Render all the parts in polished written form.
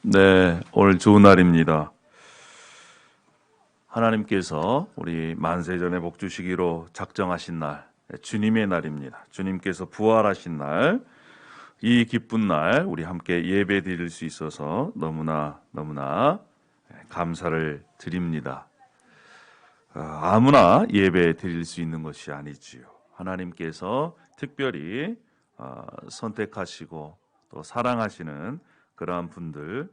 네, 오늘 좋은 날입니다. 하나님께서 우리 만세전에 복 주시기로 작정하신 날, 주님의 날입니다. 주님께서 부활하신 날, 이 기쁜 날 우리 함께 예배 드릴 수 있어서 너무나 감사를 드립니다. 아무나 예배 드릴 수 있는 것이 아니지요. 하나님께서 특별히 선택하시고 또 사랑하시는 그러한 분들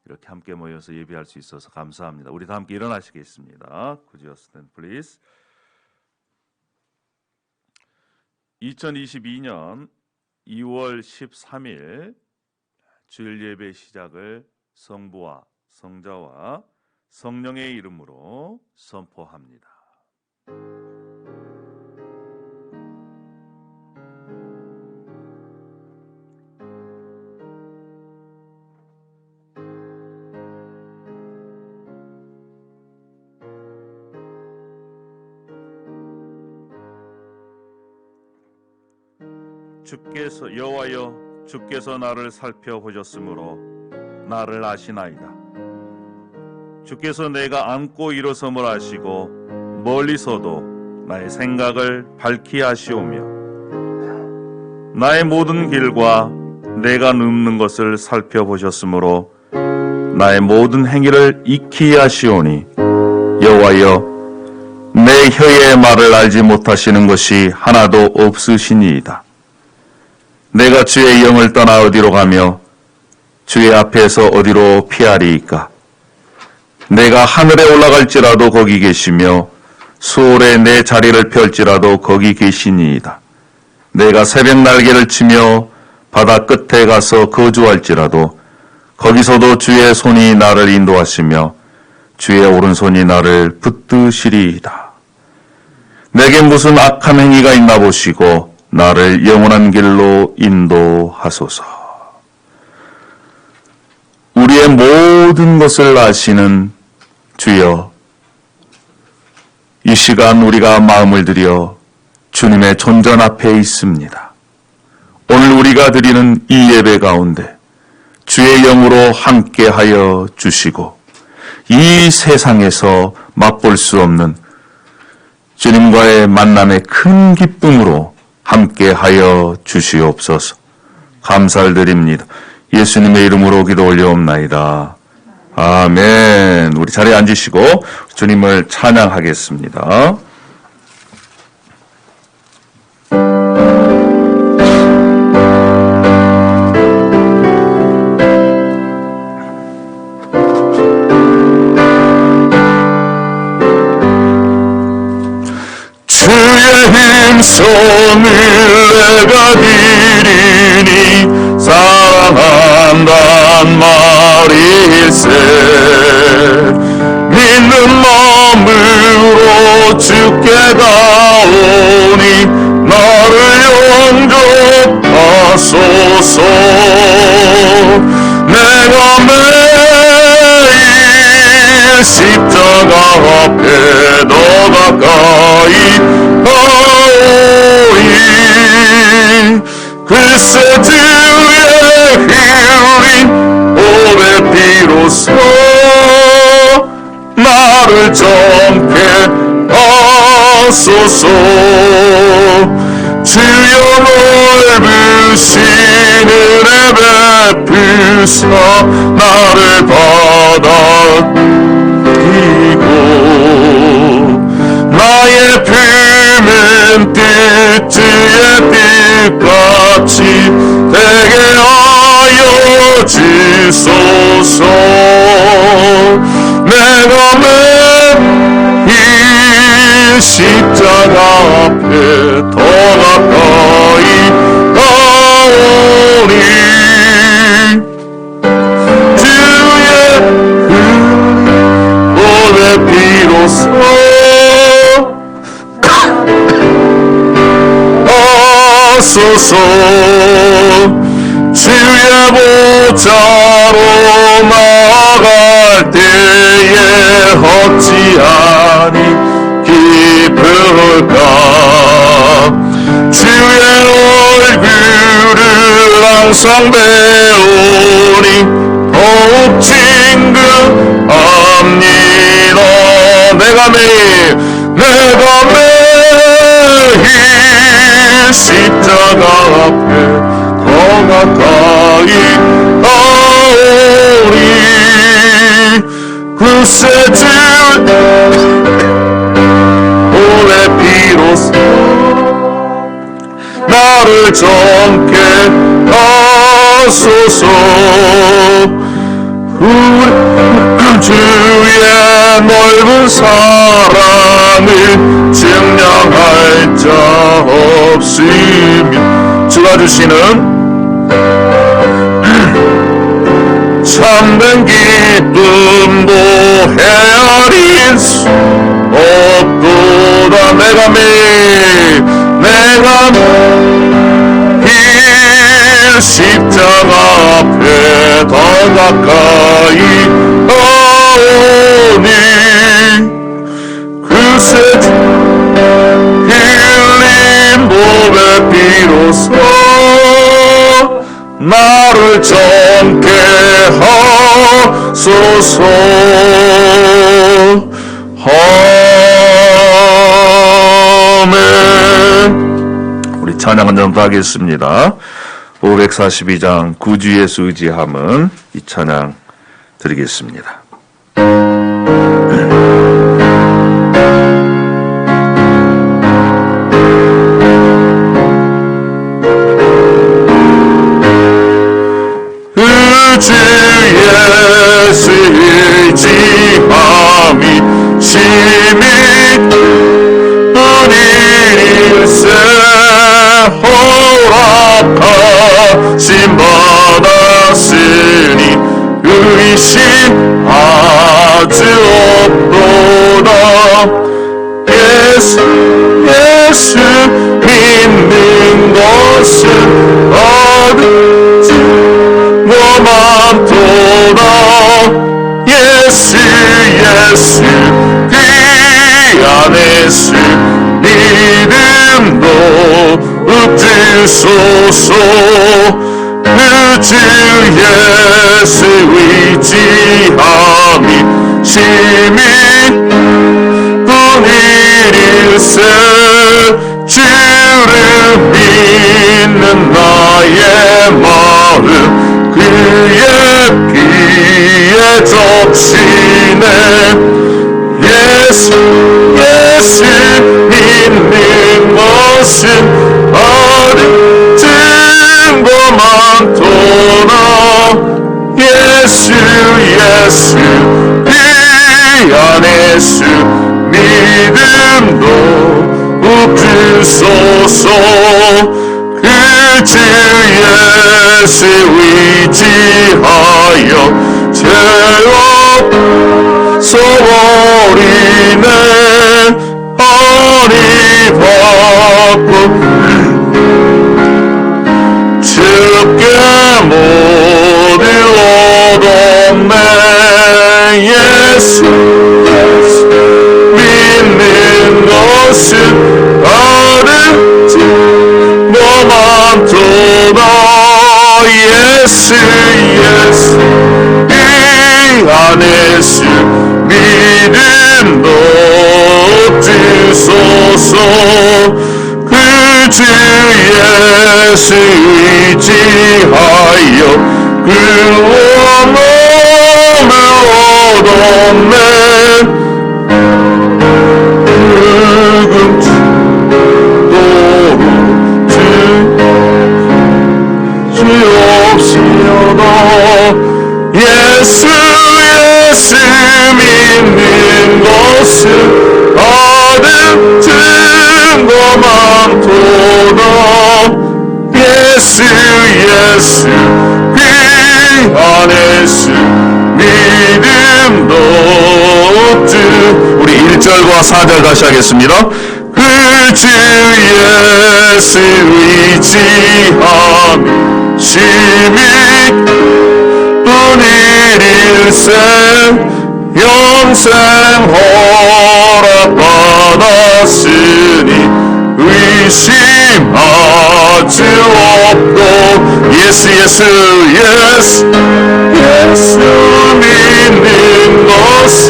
이렇게 함께 모여서 예배할 수 있어서 감사합니다. 우리 다 함께 일어나시겠습니다. Could you stand, please? 2022년 2월 13일 주일 예배 시작을 성부와 성자와 성령의 이름으로 선포합니다. 여호와여, 주께서 나를 살펴보셨으므로 나를 아시나이다. 주께서 내가 앉고 일어섬을 아시고 멀리서도 나의 생각을 밝히 아시오며 나의 모든 길과 내가 눕는 것을 살펴보셨으므로 나의 모든 행위를 익히 아시오니 여호와여, 내 혀의 말을 알지 못하시는 것이 하나도 없으시니이다. 내가 주의 영을 떠나 어디로 가며 주의 앞에서 어디로 피하리이까? 내가 하늘에 올라갈지라도 거기 계시며 수월에 내 자리를 펼지라도 거기 계시니이다. 내가 새벽 날개를 치며 바다 끝에 가서 거주할지라도 거기서도 주의 손이 나를 인도하시며 주의 오른손이 나를 붙드시리이다. 내게 무슨 악한 행위가 있나 보시고 나를 영원한 길로 인도하소서. 우리의 모든 것을 아시는 주여, 이 시간 우리가 마음을 들여 주님의 존전 앞에 있습니다. 오늘 우리가 드리는 이 예배 가운데 주의 영으로 함께하여 주시고 이 세상에서 맛볼 수 없는 주님과의 만남의 큰 기쁨으로 함께하여 주시옵소서. 감사를 드립니다. 예수님의 이름으로 기도 올려옵나이다. 아멘. 우리 자리에 앉으시고 주님을 찬양하겠습니다. 손을 내가 드리니 사랑한단 말일세. 믿는 마음으로 주께 가오니 나를 영접하소서. 내가 매일 십자가 앞에 더 가까이 글쎄 주의 흘린 보배 비로소 나를 젊게 하소서. 주여 넓으신 은혜 베푸사 나를 받아들이고 나의 품은 뜻 주의 뜻같이 되게 하여 주소서. 내가 매일 십자가 앞에 더 가까이 가오니 주의 보배 비로소 하소서. 주의 보좌로 나아갈 때에 어찌하니 기쁠까? 주의 얼굴을 항상 배우니 더 징금합니다. 내가 매일 십자가 앞에 더 가까이 가오리. 구세주 오래 비로소 나를 젊게 하소서. 주의 넓은 사랑을 증량할 자 없으며 주가 주시는 참된 기쁨도 헤아릴 수 없도다. 내가 매일 십자가 앞에 더 가까이 오니. 그새 흘린 몸에 비로소 나를 젊게 하소서. 아멘. 우리 찬양은 좀 더 하겠습니다. 542장 구주 예수 의지함은 이 찬양 드리겠습니다. 주 예수 의지함이 심히 은일세 허락하심 받았으니 의심하지 없도다. 예수 믿는 것은 얻은 많도다. 예수 그 안에서 믿음도 얻으소서. 주 예수 의지함이 심히 은일일세. 주를 믿는 나의 마음 그의 귀에 접시네. 예수 믿는 것은 얻은 증거 많도다. 예수 그 안에서 믿음도 얻으소서. 그 주 예수 의지하여 죄업 소버리네. 아니 받고 주께 모두 얻었네. 예수 믿는 것은 얻은 증거 많도다. 예수 이 안에서 믿음도 주소서. 그 주 예수 의지하여 구원을 얻었네. 주옵시어다. 예수 믿는 것은 얻은 증거 많도다. 예수 그 안에서 믿음도 우리 1절과 4절 다시 하겠습니다. 그 주 예수 의지함이 심히 은일일세. 영생 허락받았으니 의심하지 없고. 예수 예수 예수 예수 믿는 것은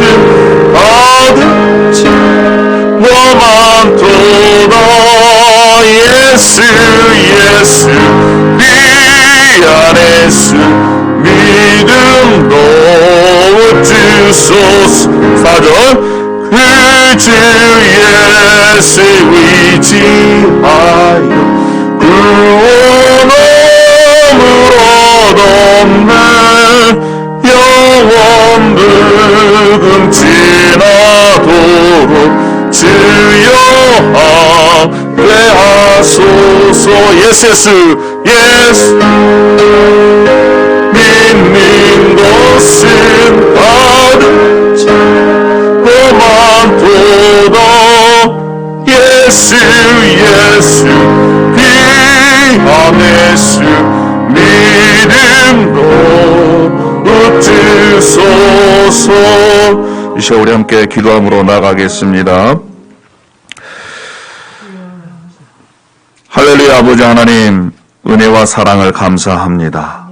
어든지 뭐만도다 예수 예수 미안해수 믿음도 주소서 4절 그 주 예수 의지하여 구원함을 얻었네 영원 붉은 지나도록 주여 함께하소서 예수 예수 예수 믿는 것은 다른지 너만보다 예수 예수 피하네수 믿음도 주소서. 이 시간 우리 함께 기도함으로 나가겠습니다. 할렐루야. 아버지 하나님 은혜와 사랑을 감사합니다.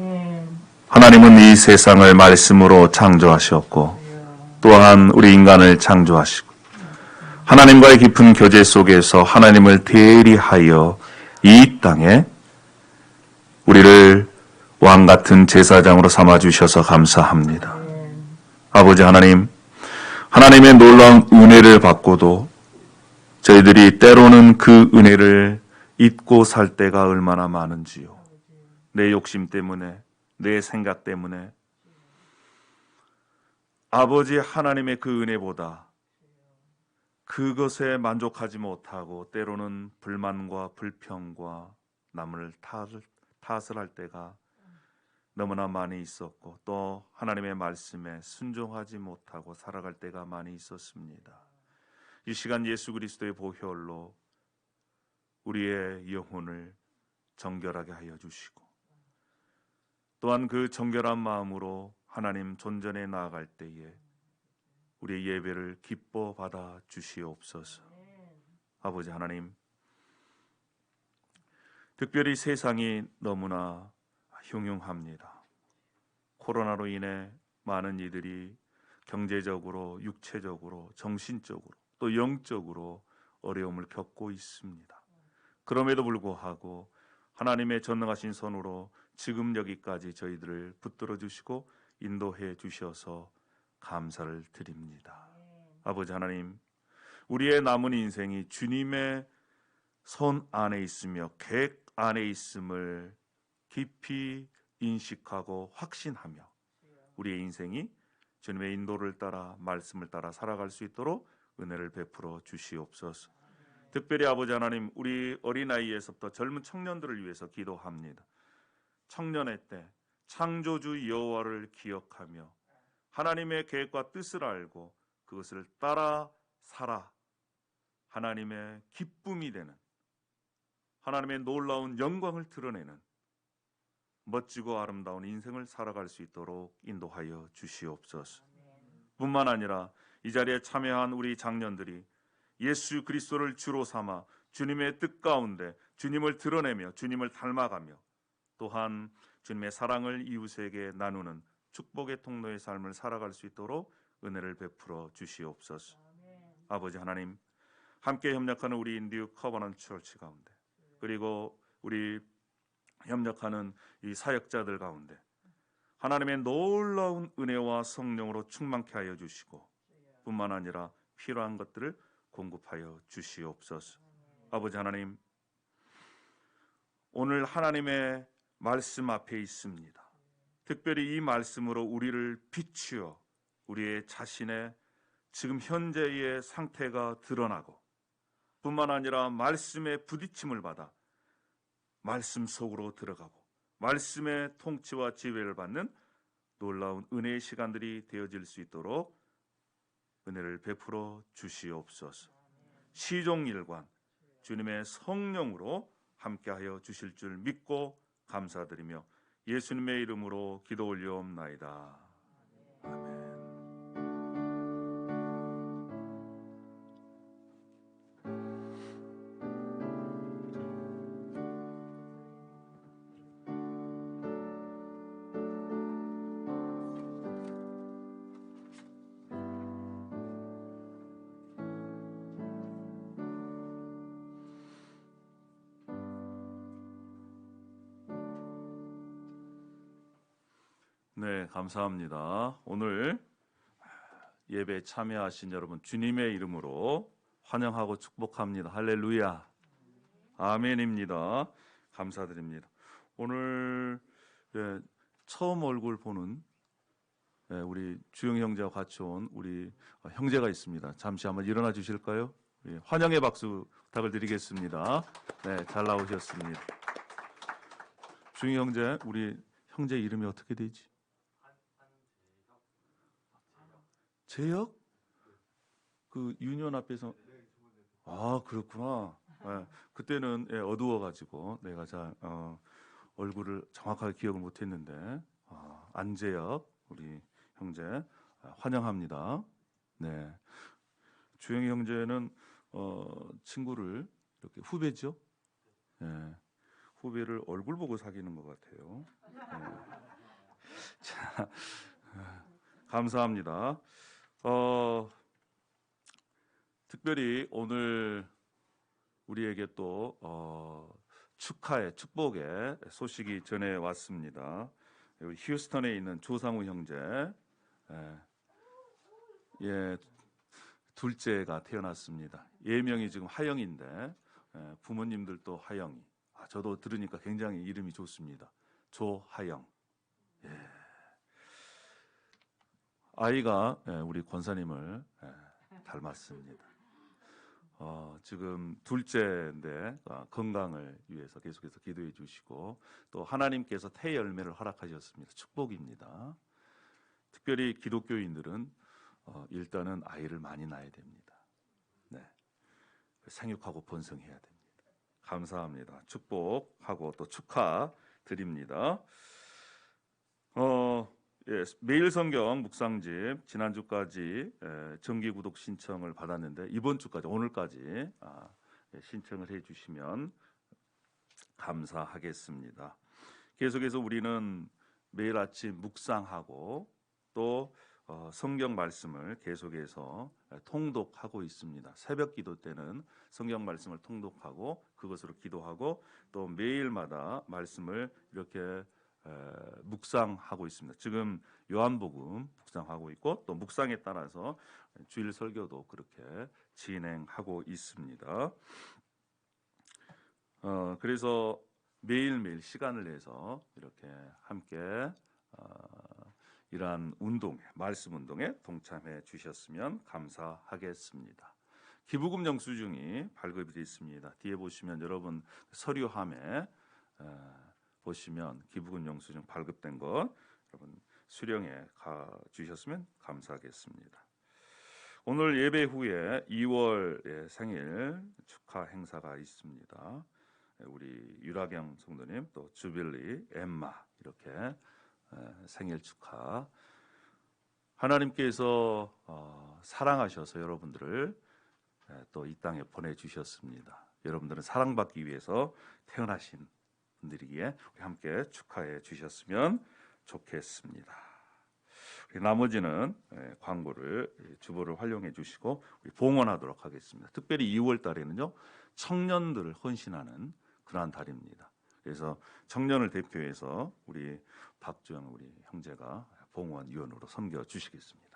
하나님은 이 세상을 말씀으로 창조하셨고 또한 우리 인간을 창조하시고 하나님과의 깊은 교제 속에서 하나님을 대리하여 이 땅에 우리를 왕같은 제사장으로 삼아주셔서 감사합니다. 아버지 하나님, 하나님의 놀라운 은혜를 받고도 저희들이 때로는 그 은혜를 잊고 살 때가 얼마나 많은지요. 내 욕심 때문에, 내 생각 때문에 아버지 하나님의 그 은혜보다 그것에 만족하지 못하고 때로는 불만과 불평과 남을 탓을 할 때가 너무나 많이 있었고 또 하나님의 말씀에 순종하지 못하고 살아갈 때가 많이 있었습니다. 이 시간 예수 그리스도의 보혈로 우리의 영혼을 정결하게 하여 주시고 또한 그 정결한 마음으로 하나님 존전에 나아갈 때에 우리의 예배를 기뻐 받아 주시옵소서. 아버지 하나님, 특별히 세상이 너무나 흉흉합니다. 코로나로 인해 많은 이들이 경제적으로, 육체적으로, 정신적으로 또 영적으로 어려움을 겪고 있습니다. 그럼에도 불구하고 하나님의 전능하신 손으로 지금 여기까지 저희들을 붙들어 주시고 인도해 주셔서 감사를 드립니다. 아버지 하나님, 우리의 남은 인생이 주님의 손 안에 있으며 계획 안에 있음을 깊이 인식하고 확신하며 우리의 인생이 주님의 인도를 따라 말씀을 따라 살아갈 수 있도록 은혜를 베풀어 주시옵소서. 특별히 아버지 하나님, 우리 어린아이에서부터 젊은 청년들을 위해서 기도합니다. 청년의 때 창조주 여호와를 기억하며 하나님의 계획과 뜻을 알고 그것을 따라 살아 하나님의 기쁨이 되는 하나님의 놀라운 영광을 드러내는 멋지고 아름다운 인생을 살아갈 수 있도록 인도하여 주시옵소서. 뿐만 아니라 이 자리에 참여한 우리 장년들이 예수 그리스도를 주로 삼아 주님의 뜻 가운데 주님을 드러내며 주님을 닮아가며 또한 주님의 사랑을 이웃에게 나누는 축복의 통로의 삶을 살아갈 수 있도록 은혜를 베풀어 주시옵소서. 아버지 하나님, 함께 협력하는 우리 인디우 커버넌트 처치 가운데 그리고 우리 협력하는 이 사역자들 가운데 하나님의 놀라운 은혜와 성령으로 충만케 하여 주시고 뿐만 아니라 필요한 것들을 공급하여 주시옵소서. 아버지 하나님, 오늘 하나님의 말씀 앞에 있습니다. 특별히 이 말씀으로 우리를 비추어 우리의 자신의 지금 현재의 상태가 드러나고 뿐만 아니라 말씀에 부딪힘을 받아 말씀 속으로 들어가고 말씀의 통치와 지배를 받는 놀라운 은혜의 시간들이 되어질 수 있도록 은혜를 베풀어 주시옵소서. 시종일관 주님의 성령으로 함께하여 주실 줄 믿고 감사드리며 예수님의 이름으로 기도 올려옵나이다. 아멘. 네, 감사합니다. 오늘 예배에 참여하신 여러분 주님의 이름으로 환영하고 축복합니다. 할렐루야. 아멘입니다. 감사드립니다. 오늘 처음 얼굴 보는 우리 주영 형제와 같이 온 우리 형제가 있습니다. 잠시 한번 일어나 주실까요? 환영의 박수 부탁을 드리겠습니다. 네, 잘 나오셨습니다. 주영 형제, 우리 형제 이름이 어떻게 되지? 재혁? 그 유년 앞에서 그렇구나. 그때는 어두워가지고 내가 잘 얼굴을 정확하게 기억을 못했는데 안재혁 우리 형제 환영합니다. 네, 주영이 형제는 친구를 이렇게 후배죠. 네, 후배를 얼굴 보고 사귀는 것 같아요. 네. 자, 감사합니다. 특별히 오늘 우리에게 또 축하의 축복의 소식이 전해 왔습니다. 휴스턴에 있는 조상우 형제, 둘째가 태어났습니다. 예명이 지금 하영인데 부모님들도 하영이. 저도 들으니까 굉장히 이름이 좋습니다. 조하영. 아이가 우리 권사님을 닮았습니다. 지금 둘째인데 건강을 위해서 계속해서 기도해 주시고 또 하나님께서 태열매를 허락하셨습니다. 축복입니다. 특별히 기독교인들은 일단은 아이를 많이 낳아야 됩니다. 네, 생육하고 번성해야 됩니다. 감사합니다. 축복하고 또 축하드립니다. 매일 성경 묵상집 지난주까지 정기 구독 신청을 받았는데 이번 주까지 오늘까지 신청을 해주시면 감사하겠습니다. 계속해서 우리는 매일 아침 묵상하고 또 성경 말씀을 계속해서 통독하고 있습니다. 새벽 기도 때는 성경 말씀을 통독하고 그것으로 기도하고 또 매일마다 말씀을 이렇게 묵상하고 있습니다. 지금 요한복음 묵상하고 있고 또 묵상에 따라서 주일 설교도 그렇게 진행하고 있습니다. 그래서 매일매일 시간을 내서 이렇게 함께 이러한 운동에, 말씀 운동에 동참해 주셨으면 감사하겠습니다. 기부금 영수증이 발급이 되어 있습니다. 뒤에 보시면 여러분 서류함에 보시면 기부금 영수증 발급된 것 여러분 수령해 가 주셨으면 감사하겠습니다. 오늘 예배 후에 2월 생일 축하 행사가 있습니다. 우리 유라경 성도님 또 주빌리 엠마 이렇게 생일 축하. 하나님께서 사랑하셔서 여러분들을 또 이 땅에 보내주셨습니다. 여러분들은 사랑받기 위해서 태어나신 분들이기에 우리 함께 축하해 주셨으면 좋겠습니다. 나머지는 광고를 주보를 활용해 주시고 우리 봉헌하도록 하겠습니다. 특별히 2월 달에는요 청년들을 헌신하는 그러한 달입니다. 그래서 청년을 대표해서 우리 박주영 우리 형제가 봉헌위원으로 섬겨 주시겠습니다.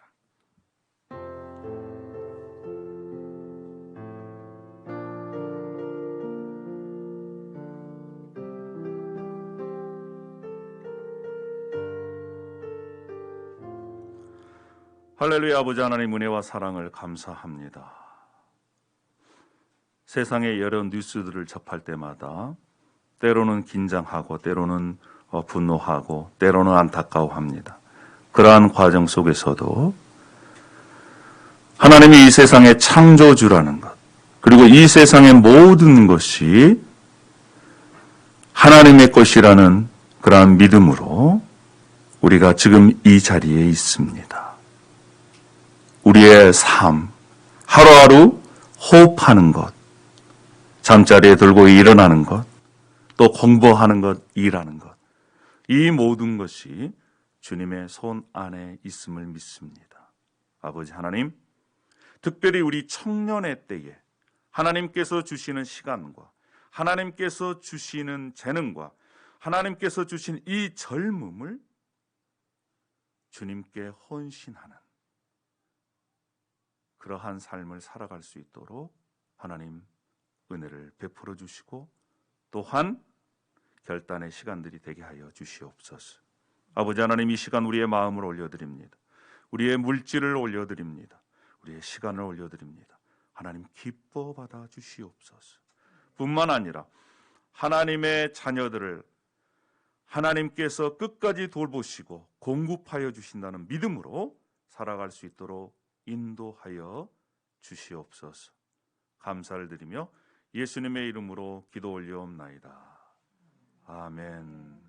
할렐루야. 아버지 하나님 은혜와 사랑을 감사합니다. 세상의 여러 뉴스들을 접할 때마다 때로는 긴장하고 때로는 분노하고 때로는 안타까워합니다. 그러한 과정 속에서도 하나님이 이 세상의 창조주라는 것 그리고 이 세상의 모든 것이 하나님의 것이라는 그러한 믿음으로 우리가 지금 이 자리에 있습니다. 우리의 삶, 하루하루 호흡하는 것, 잠자리에 들고 일어나는 것, 또 공부하는 것, 일하는 것, 이 모든 것이 주님의 손 안에 있음을 믿습니다. 아버지 하나님, 특별히 우리 청년의 때에 하나님께서 주시는 시간과 하나님께서 주시는 재능과 하나님께서 주신 이 젊음을 주님께 헌신하는 그러한 삶을 살아갈 수 있도록 하나님 은혜를 베풀어 주시고 또한 결단의 시간들이 되게 하여 주시옵소서. 아버지 하나님, 이 시간 우리의 마음을 올려드립니다. 우리의 물질을 올려드립니다. 우리의 시간을 올려드립니다. 하나님 기뻐 받아 주시옵소서. 뿐만 아니라 하나님의 자녀들을 하나님께서 끝까지 돌보시고 공급하여 주신다는 믿음으로 살아갈 수 있도록 인도하여 주시옵소서. 감사를 드리며 예수님의 이름으로 기도 올려옵나이다. 아멘.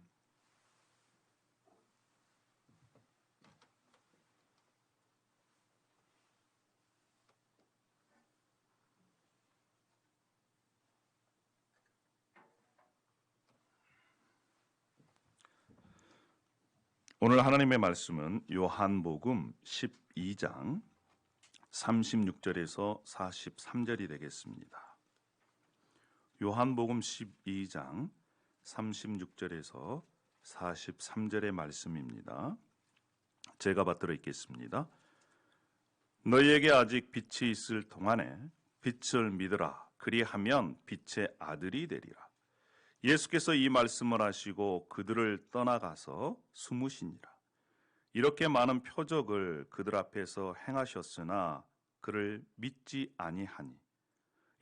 오늘 하나님의 말씀은 요한복음 12장 36절에서 43절이 되겠습니다. 요한복음 12장 36절에서 43절의 말씀입니다. 제가 받들어 읽겠습니다. 너희에게 아직 빛이 있을 동안에 빛을 믿으라. 그리하면 빛의 아들이 되리라. 예수께서 이 말씀을 하시고 그들을 떠나가서 숨으시니라. 이렇게 많은 표적을 그들 앞에서 행하셨으나 그를 믿지 아니하니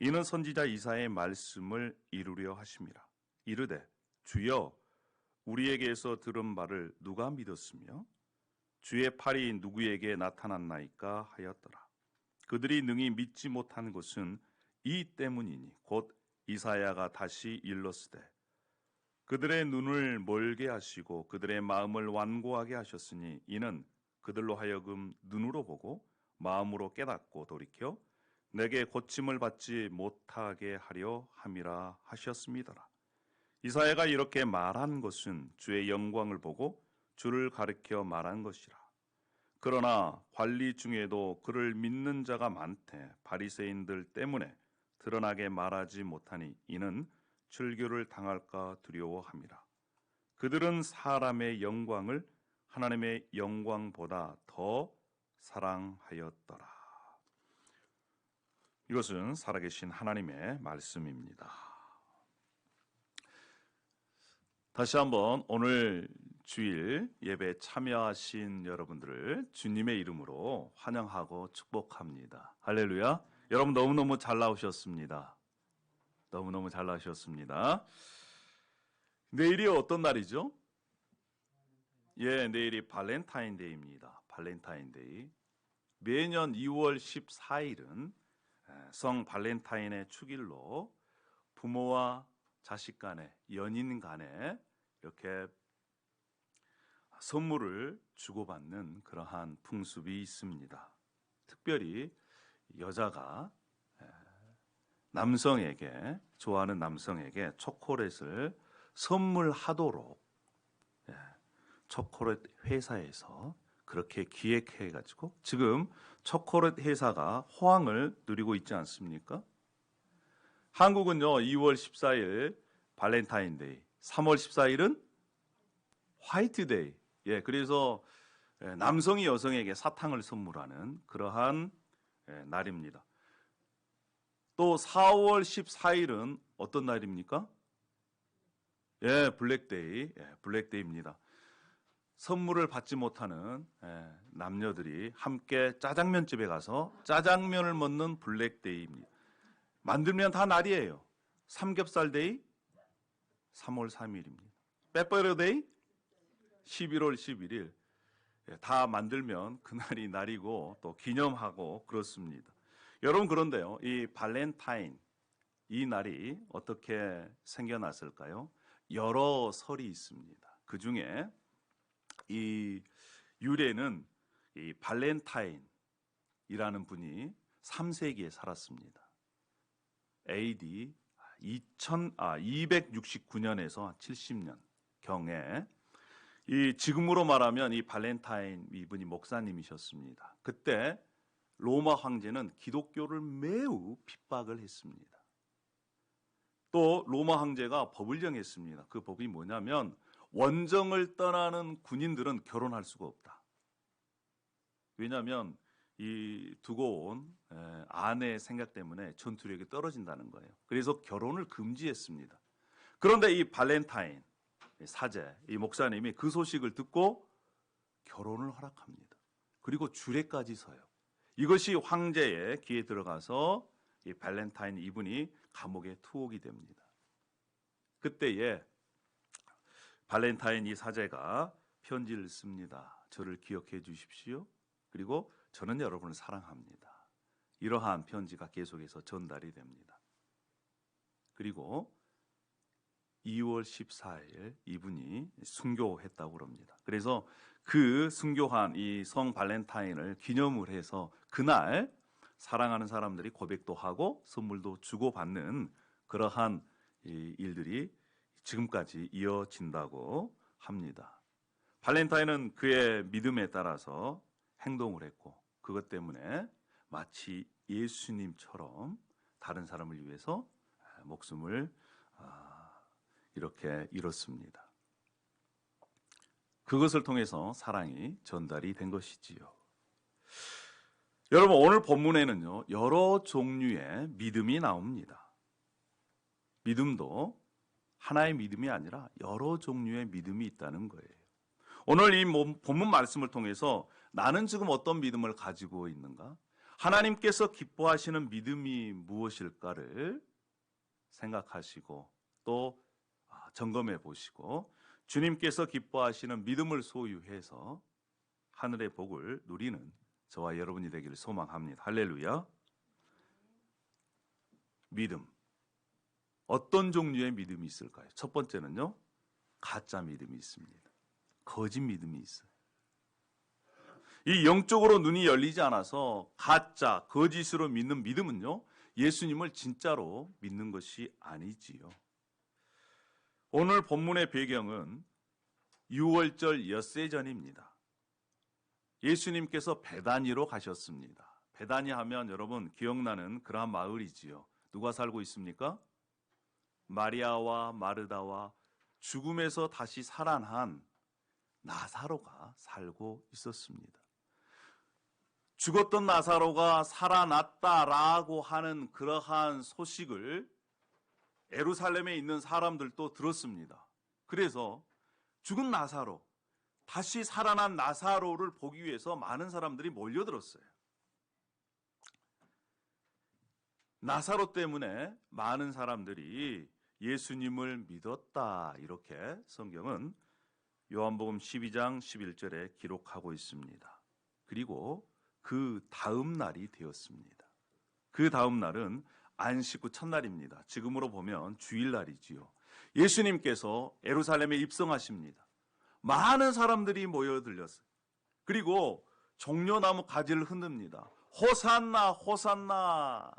이는 선지자 이사야의 말씀을 이루려 하심이라. 이르되 주여 우리에게서 들은 바를 누가 믿었으며 주의 팔이 누구에게 나타났나이까 하였더라. 그들이 능히 믿지 못한 것은 이 때문이니 곧 이사야가 다시 일렀으되 그들의 눈을 멀게 하시고 그들의 마음을 완고하게 하셨으니 이는 그들로 하여금 눈으로 보고 마음으로 깨닫고 돌이켜 내게 고침을 받지 못하게 하려 함이라 하셨습니다라. 이사야가 이렇게 말한 것은 주의 영광을 보고 주를 가리켜 말한 것이라. 그러나 관리 중에도 그를 믿는 자가 많되 바리새인들 때문에 드러나게 말하지 못하니 이는 출교를 당할까 두려워함이라. 그들은 사람의 영광을 하나님의 영광보다 더 사랑하였더라. 이것은 살아계신 하나님의 말씀입니다. 다시 한번 오늘 주일 예배에 참여하신 여러분들을 주님의 이름으로 환영하고 축복합니다. 할렐루야. 여러분 너무너무 잘 나오셨습니다. 너무너무 잘 나오셨습니다. 내일이 어떤 날이죠? 내일이 발렌타인데이입니다. 발렌타인데이. 매년 2월 14일은 성 발렌타인의 축일로 부모와 자식 간에, 연인 간에 이렇게 선물을 주고받는 그러한 풍습이 있습니다. 특별히 여자가 남성에게, 좋아하는 남성에게 초콜릿을 선물하도록 초콜릿 회사에서 그렇게 기획해가지고 지금 초콜릿 회사가 호황을 누리고 있지 않습니까? 한국은요 2월 14일 발렌타인데이, 3월 14일은 화이트데이. 그래서 남성이 여성에게 사탕을 선물하는 그러한 날입니다. 또 4월 14일은 어떤 날입니까? 블랙데이. 블랙데이입니다. 선물을 받지 못하는 남녀들이 함께 짜장면집에 가서 짜장면을 먹는 블랙데이입니다. 만들면 다 날이에요. 삼겹살데이 3월 3일입니다. 빼빼로데이 11월 11일. 다 만들면 그날이 날이고 또 기념하고 그렇습니다. 여러분, 그런데요, 이 발렌타인, 이 날이 어떻게 생겨났을까요? 여러 설이 있습니다. 그 중에 이 유래는 이 발렌타인이라는 분이 3세기에 살았습니다. AD 269년에서 70년 경에, 이 지금으로 말하면 이 발렌타인 이분이 목사님이셨습니다. 그때 로마 황제는 기독교를 매우 핍박을 했습니다. 또 로마 황제가 법을 정했습니다. 그 법이 뭐냐면 원정을 떠나는 군인들은 결혼할 수가 없다. 왜냐하면 이 두고 온 아내의 생각 때문에 전투력이 떨어진다는 거예요. 그래서 결혼을 금지했습니다. 그런데 이 발렌타인 사제, 이 목사님이 그 소식을 듣고 결혼을 허락합니다. 그리고 주례까지 서요. 이것이 황제의 귀에 들어가서 이 발렌타인 이분이 감옥에 투옥이 됩니다. 그때에 발렌타인 이 사제가 편지를 씁니다. 저를 기억해 주십시오. 그리고 저는 여러분을 사랑합니다. 이러한 편지가 계속해서 전달이 됩니다. 그리고 2월 14일 이분이 순교했다고 그럽니다. 그래서 그 순교한 이 성 발렌타인을 기념을 해서 그날 사랑하는 사람들이 고백도 하고 선물도 주고받는 그러한 일들이 지금까지 이어진다고 합니다. 발렌타인은 그의 믿음에 따라서 행동을 했고 그것 때문에 마치 예수님처럼 다른 사람을 위해서 목숨을 이렇게 잃었습니다. 그것을 통해서 사랑이 전달이 된 것이지요. 여러분, 오늘 본문에는요, 여러 종류의 믿음이 나옵니다. 믿음도 하나의 믿음이 아니라 여러 종류의 믿음이 있다는 거예요. 오늘 이 본문 말씀을 통해서 나는 지금 어떤 믿음을 가지고 있는가? 하나님께서 기뻐하시는 믿음이 무엇일까를 생각하시고 또 점검해 보시고 주님께서 기뻐하시는 믿음을 소유해서 하늘의 복을 누리는 저와 여러분이 되기를 소망합니다. 할렐루야. 믿음. 어떤 종류의 믿음이 있을까요? 첫 번째는요, 가짜 믿음이 있습니다. 거짓 믿음이 있어요. 이 영적으로 눈이 열리지 않아서 가짜, 거짓으로 믿는 믿음은요, 예수님을 진짜로 믿는 것이 아니지요. 오늘 본문의 배경은 6월절 엿새전입니다. 예수님께서 베다니로 가셨습니다. 베다니 하면 여러분 기억나는 그러한 마을이지요. 누가 살고 있습니까? 마리아와 마르다와 죽음에서 다시 살아난 나사로가 살고 있었습니다. 죽었던 나사로가 살아났다라고 하는 그러한 소식을 예루살렘에 있는 사람들도 들었습니다. 그래서 죽은 나사로, 다시 살아난 나사로를 보기 위해서 많은 사람들이 몰려들었어요. 나사로 때문에 많은 사람들이 예수님을 믿었다, 이렇게 성경은 요한복음 12장 11절에 기록하고 있습니다. 그리고 그 다음 날이 되었습니다. 그 다음 날은 안식 후 첫날입니다. 지금으로 보면 주일날이지요. 예수님께서 예루살렘에 입성하십니다. 많은 사람들이 모여들렸어요. 그리고 종려나무 가지를 흔듭니다. 호산나 호산나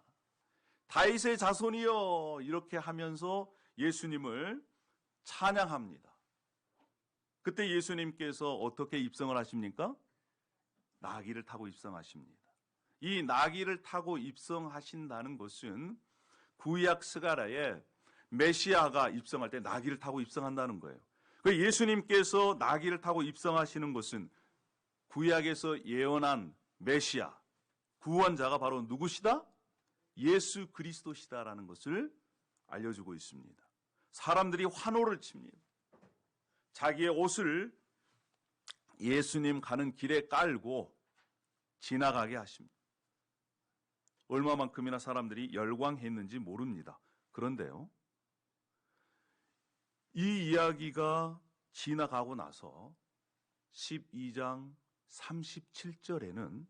다윗의 자손이여, 이렇게 하면서 예수님을 찬양합니다. 그때 예수님께서 어떻게 입성을 하십니까? 나귀를 타고 입성하십니다. 이 나귀를 타고 입성하신다는 것은 구약 스가랴에 메시아가 입성할 때 나귀를 타고 입성한다는 거예요. 예수님께서 나귀를 타고 입성하시는 것은 구약에서 예언한 메시아, 구원자가 바로 누구시다? 예수 그리스도시다라는 것을 알려주고 있습니다. 사람들이 환호를 칩니다. 자기의 옷을 예수님 가는 길에 깔고 지나가게 하십니다. 얼마만큼이나 사람들이 열광했는지 모릅니다. 그런데요, 이 이야기가 지나가고 나서 12장 37절에는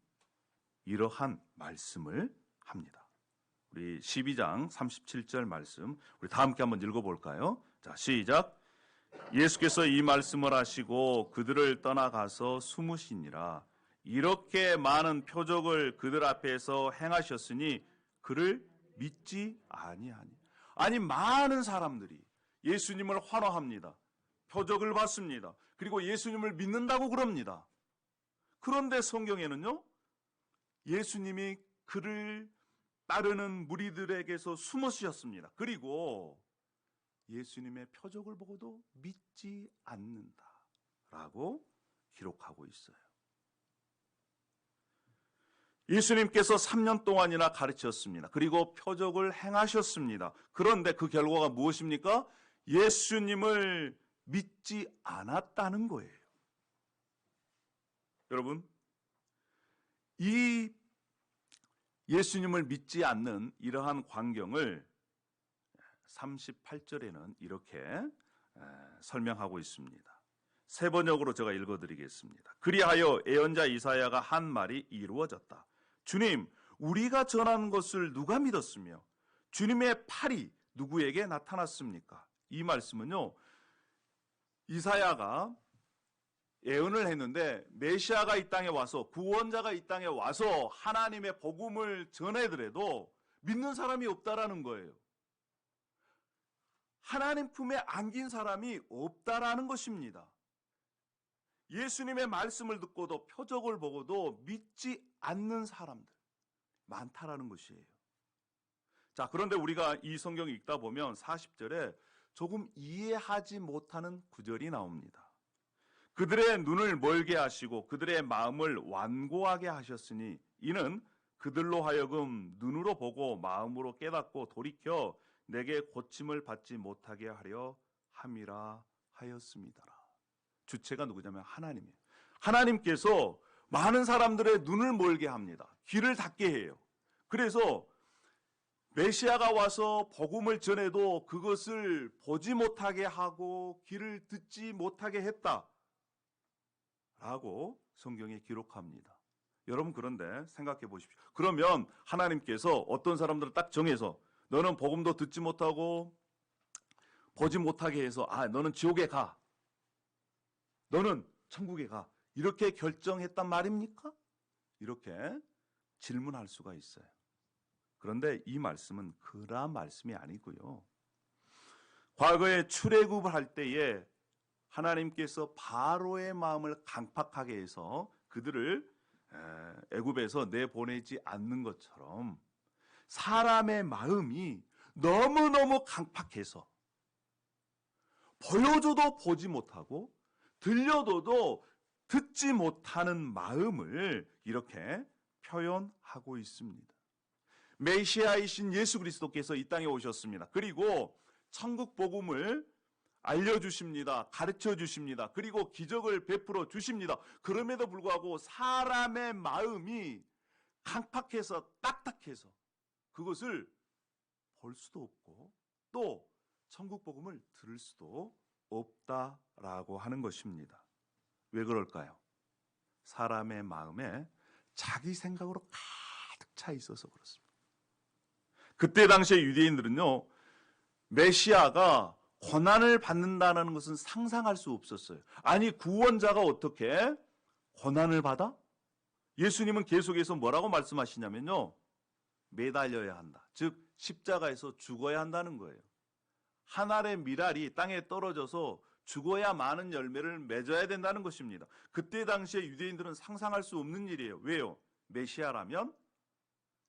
이러한 말씀을 합니다. 우리 12장 37절 말씀, 우리 다 함께 한번 읽어볼까요? 자, 시작. 예수께서 이 말씀을 하시고 그들을 떠나가서 숨으시니라. 이렇게 많은 표적을 그들 앞에서 행하셨으니 그를 믿지 아니하니. 아니, 많은 사람들이 예수님을 환호합니다. 표적을 받습니다. 그리고 예수님을 믿는다고 그럽니다. 그런데 성경에는요, 예수님이 그를 따르는 무리들에게서 숨어 쉬었습니다. 그리고 예수님의 표적을 보고도 믿지 않는다라고 기록하고 있어요. 예수님께서 3년 동안이나 가르쳤습니다. 그리고 표적을 행하셨습니다. 그런데 그 결과가 무엇입니까? 예수님을 믿지 않았다는 거예요. 여러분, 이 예수님을 믿지 않는 이러한 광경을 38절에는 이렇게 설명하고 있습니다. 세 번역으로 제가 읽어드리겠습니다. 그리하여 예언자 이사야가 한 말이 이루어졌다. 주님, 우리가 전한 것을 누가 믿었으며 주님의 팔이 누구에게 나타났습니까? 이 말씀은요, 이사야가 예언을 했는데 메시아가 이 땅에 와서, 구원자가 이 땅에 와서 하나님의 복음을 전해더라도 믿는 사람이 없다라는 거예요. 하나님 품에 안긴 사람이 없다라는 것입니다. 예수님의 말씀을 듣고도 표적을 보고도 믿지 않는 사람들 많다라는 것이에요. 자, 그런데 우리가 이 성경을 읽다 보면 40절에 조금 이해하지 못하는 구절이 나옵니다. 그들의 눈을 멀게 하시고 그들의 마음을 완고하게 하셨으니 이는 그들로 하여금 눈으로 보고 마음으로 깨닫고 돌이켜 내게 고침을 받지 못하게 하려 함이라 하였습니다라. 주체가 누구냐면 하나님이에요. 하나님께서 많은 사람들의 눈을 멀게 합니다. 귀를 닫게 해요. 그래서 메시아가 와서 복음을 전해도 그것을 보지 못하게 하고 귀를 듣지 못하게 했다라고 성경에 기록합니다. 여러분, 그런데 생각해 보십시오. 그러면 하나님께서 어떤 사람들을 딱 정해서 너는 복음도 듣지 못하고 보지 못하게 해서 너는 지옥에 가, 너는 천국에 가, 이렇게 결정했단 말입니까? 이렇게 질문할 수가 있어요. 그런데 이 말씀은 그러한 말씀이 아니고요. 과거에 출애굽을 할 때에 하나님께서 바로의 마음을 강팍하게 해서 그들을 애굽에서 내보내지 않는 것처럼 사람의 마음이 너무너무 강팍해서 보여줘도 보지 못하고 들려줘도 듣지 못하는 마음을 이렇게 표현하고 있습니다. 메시아이신 예수 그리스도께서 이 땅에 오셨습니다. 그리고 천국 복음을 알려주십니다. 가르쳐 주십니다. 그리고 기적을 베풀어 주십니다. 그럼에도 불구하고 사람의 마음이 강팍해서 딱딱해서 그것을 볼 수도 없고 또 천국 복음을 들을 수도 없다라고 하는 것입니다. 왜 그럴까요? 사람의 마음에 자기 생각으로 가득 차 있어서 그렇습니다. 그때 당시에 유대인들은요, 메시아가 고난을 받는다는 것은 상상할 수 없었어요. 아니, 구원자가 어떻게 고난을 받아? 예수님은 계속해서 뭐라고 말씀하시냐면요, 매달려야 한다. 즉 십자가에서 죽어야 한다는 거예요. 한 알의 밀알이 땅에 떨어져서 죽어야 많은 열매를 맺어야 된다는 것입니다. 그때 당시에 유대인들은 상상할 수 없는 일이에요. 왜요? 메시아라면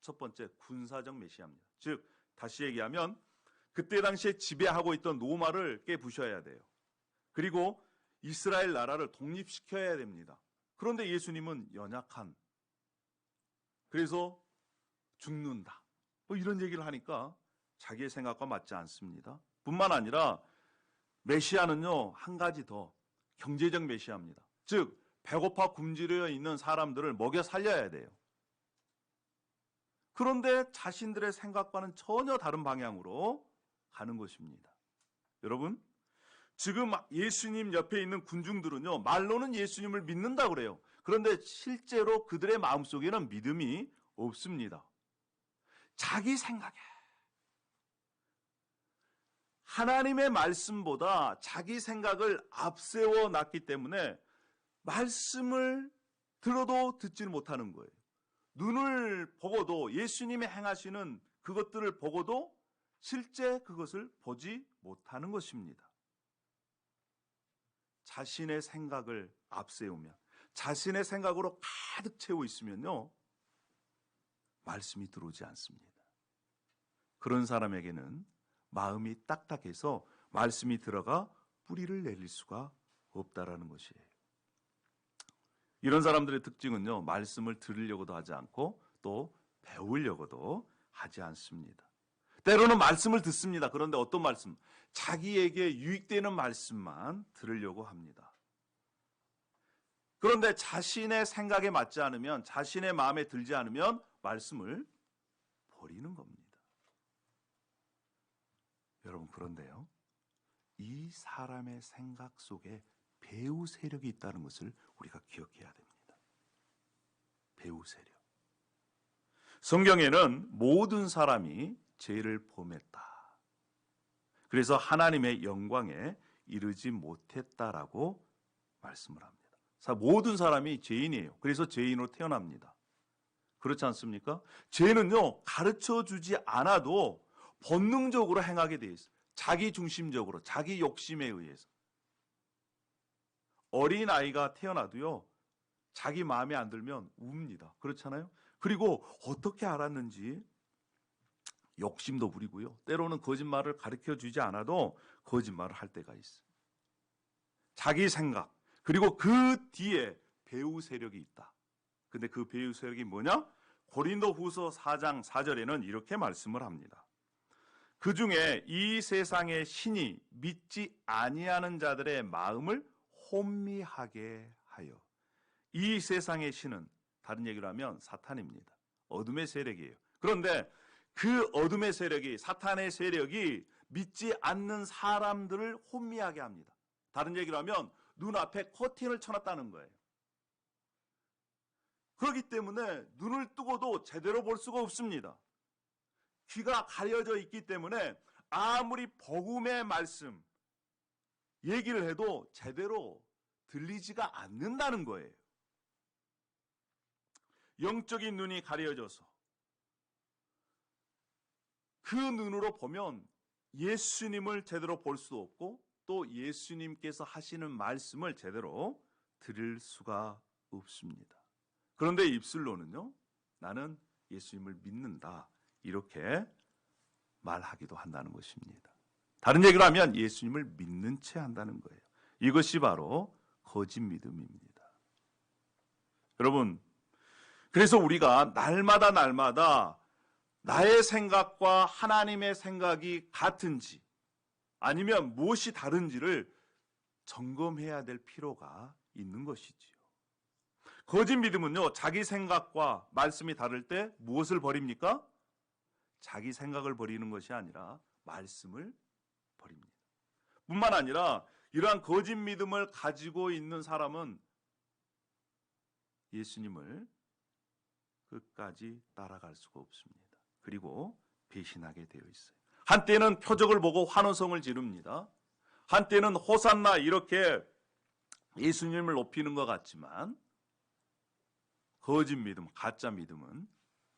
첫 번째 군사적 메시아입니다. 즉 다시 얘기하면 그때 당시에 지배하고 있던 로마를 깨부셔야 돼요. 그리고 이스라엘 나라를 독립시켜야 됩니다. 그런데 예수님은 연약한, 그래서 죽는다, 이런 얘기를 하니까 자기의 생각과 맞지 않습니다. 뿐만 아니라 메시아는요, 한 가지 더 경제적 메시아입니다. 즉 배고파 굶주려 있는 사람들을 먹여 살려야 돼요. 그런데 자신들의 생각과는 전혀 다른 방향으로 가는 것입니다. 여러분, 지금 예수님 옆에 있는 군중들은요, 말로는 예수님을 믿는다 그래요. 그런데 실제로 그들의 마음속에는 믿음이 없습니다. 자기 생각에 하나님의 말씀보다 자기 생각을 앞세워 놨기 때문에 말씀을 들어도 듣지를 못하는 거예요. 눈을 보고도 예수님이 행하시는 그것들을 보고도 실제 그것을 보지 못하는 것입니다. 자신의 생각을 앞세우면, 자신의 생각으로 가득 채워 있으면요, 말씀이 들어오지 않습니다. 그런 사람에게는 마음이 딱딱해서 말씀이 들어가 뿌리를 내릴 수가 없다라는 것이에요. 이런 사람들의 특징은요, 말씀을 들으려고도 하지 않고 또 배우려고도 하지 않습니다. 때로는 말씀을 듣습니다. 그런데 어떤 말씀? 자기에게 유익되는 말씀만 들으려고 합니다. 그런데 자신의 생각에 맞지 않으면, 자신의 마음에 들지 않으면 말씀을 버리는 겁니다. 여러분, 그런데요, 이 사람의 생각 속에 배후 세력이 있다는 것을 우리가 기억해야 됩니다. 배후 세력. 성경에는 모든 사람이 죄를 범했다. 그래서 하나님의 영광에 이르지 못했다라고 말씀을 합니다. 모든 사람이 죄인이에요. 그래서 죄인으로 태어납니다. 그렇지 않습니까? 죄는요, 가르쳐 주지 않아도 본능적으로 행하게 되어 있어요. 자기 중심적으로, 자기 욕심에 의해서. 어린아이가 태어나도요, 자기 마음에 안 들면 웁니다. 그렇잖아요? 그리고 어떻게 알았는지 욕심도 부리고요. 때로는 거짓말을 가르쳐 주지 않아도 거짓말을 할 때가 있어요. 자기 생각, 그리고 그 뒤에 배후 세력이 있다. 근데 그 배후 세력이 뭐냐? 고린도후서 4장 4절에는 이렇게 말씀을 합니다. 그 중에 이 세상의 신이 믿지 아니하는 자들의 마음을 혼미하게 하여. 이 세상의 신은 다른 얘기로 하면 사탄입니다. 어둠의 세력이에요. 그런데 그 어둠의 세력이, 사탄의 세력이 믿지 않는 사람들을 혼미하게 합니다. 다른 얘기로 하면 눈앞에 커튼을 쳐놨다는 거예요. 그렇기 때문에 눈을 뜨고도 제대로 볼 수가 없습니다. 귀가 가려져 있기 때문에 아무리 복음의 말씀 얘기를 해도 제대로 들리지가 않는다는 거예요. 영적인 눈이 가려져서 그 눈으로 보면 예수님을 제대로 볼 수 없고 또 예수님께서 하시는 말씀을 제대로 들을 수가 없습니다. 그런데 입술로는요, 나는 예수님을 믿는다, 이렇게 말하기도 한다는 것입니다. 다른 얘기로 하면 예수님을 믿는 채 한다는 거예요. 이것이 바로 거짓 믿음입니다. 여러분, 그래서 우리가 날마다 나의 생각과 하나님의 생각이 같은지 아니면 무엇이 다른지를 점검해야 될 필요가 있는 것이지요. 거짓 믿음은요, 자기 생각과 말씀이 다를 때 무엇을 버립니까? 자기 생각을 버리는 것이 아니라 말씀을 버립니다. 뿐만 아니라 이러한 거짓 믿음을 가지고 있는 사람은 예수님을 끝까지 따라갈 수가 없습니다. 그리고 배신하게 되어 있어요. 한때는 표적을 보고 환호성을 지릅니다. 한때는 호산나 이렇게 예수님을 높이는 것 같지만 거짓 믿음, 가짜 믿음은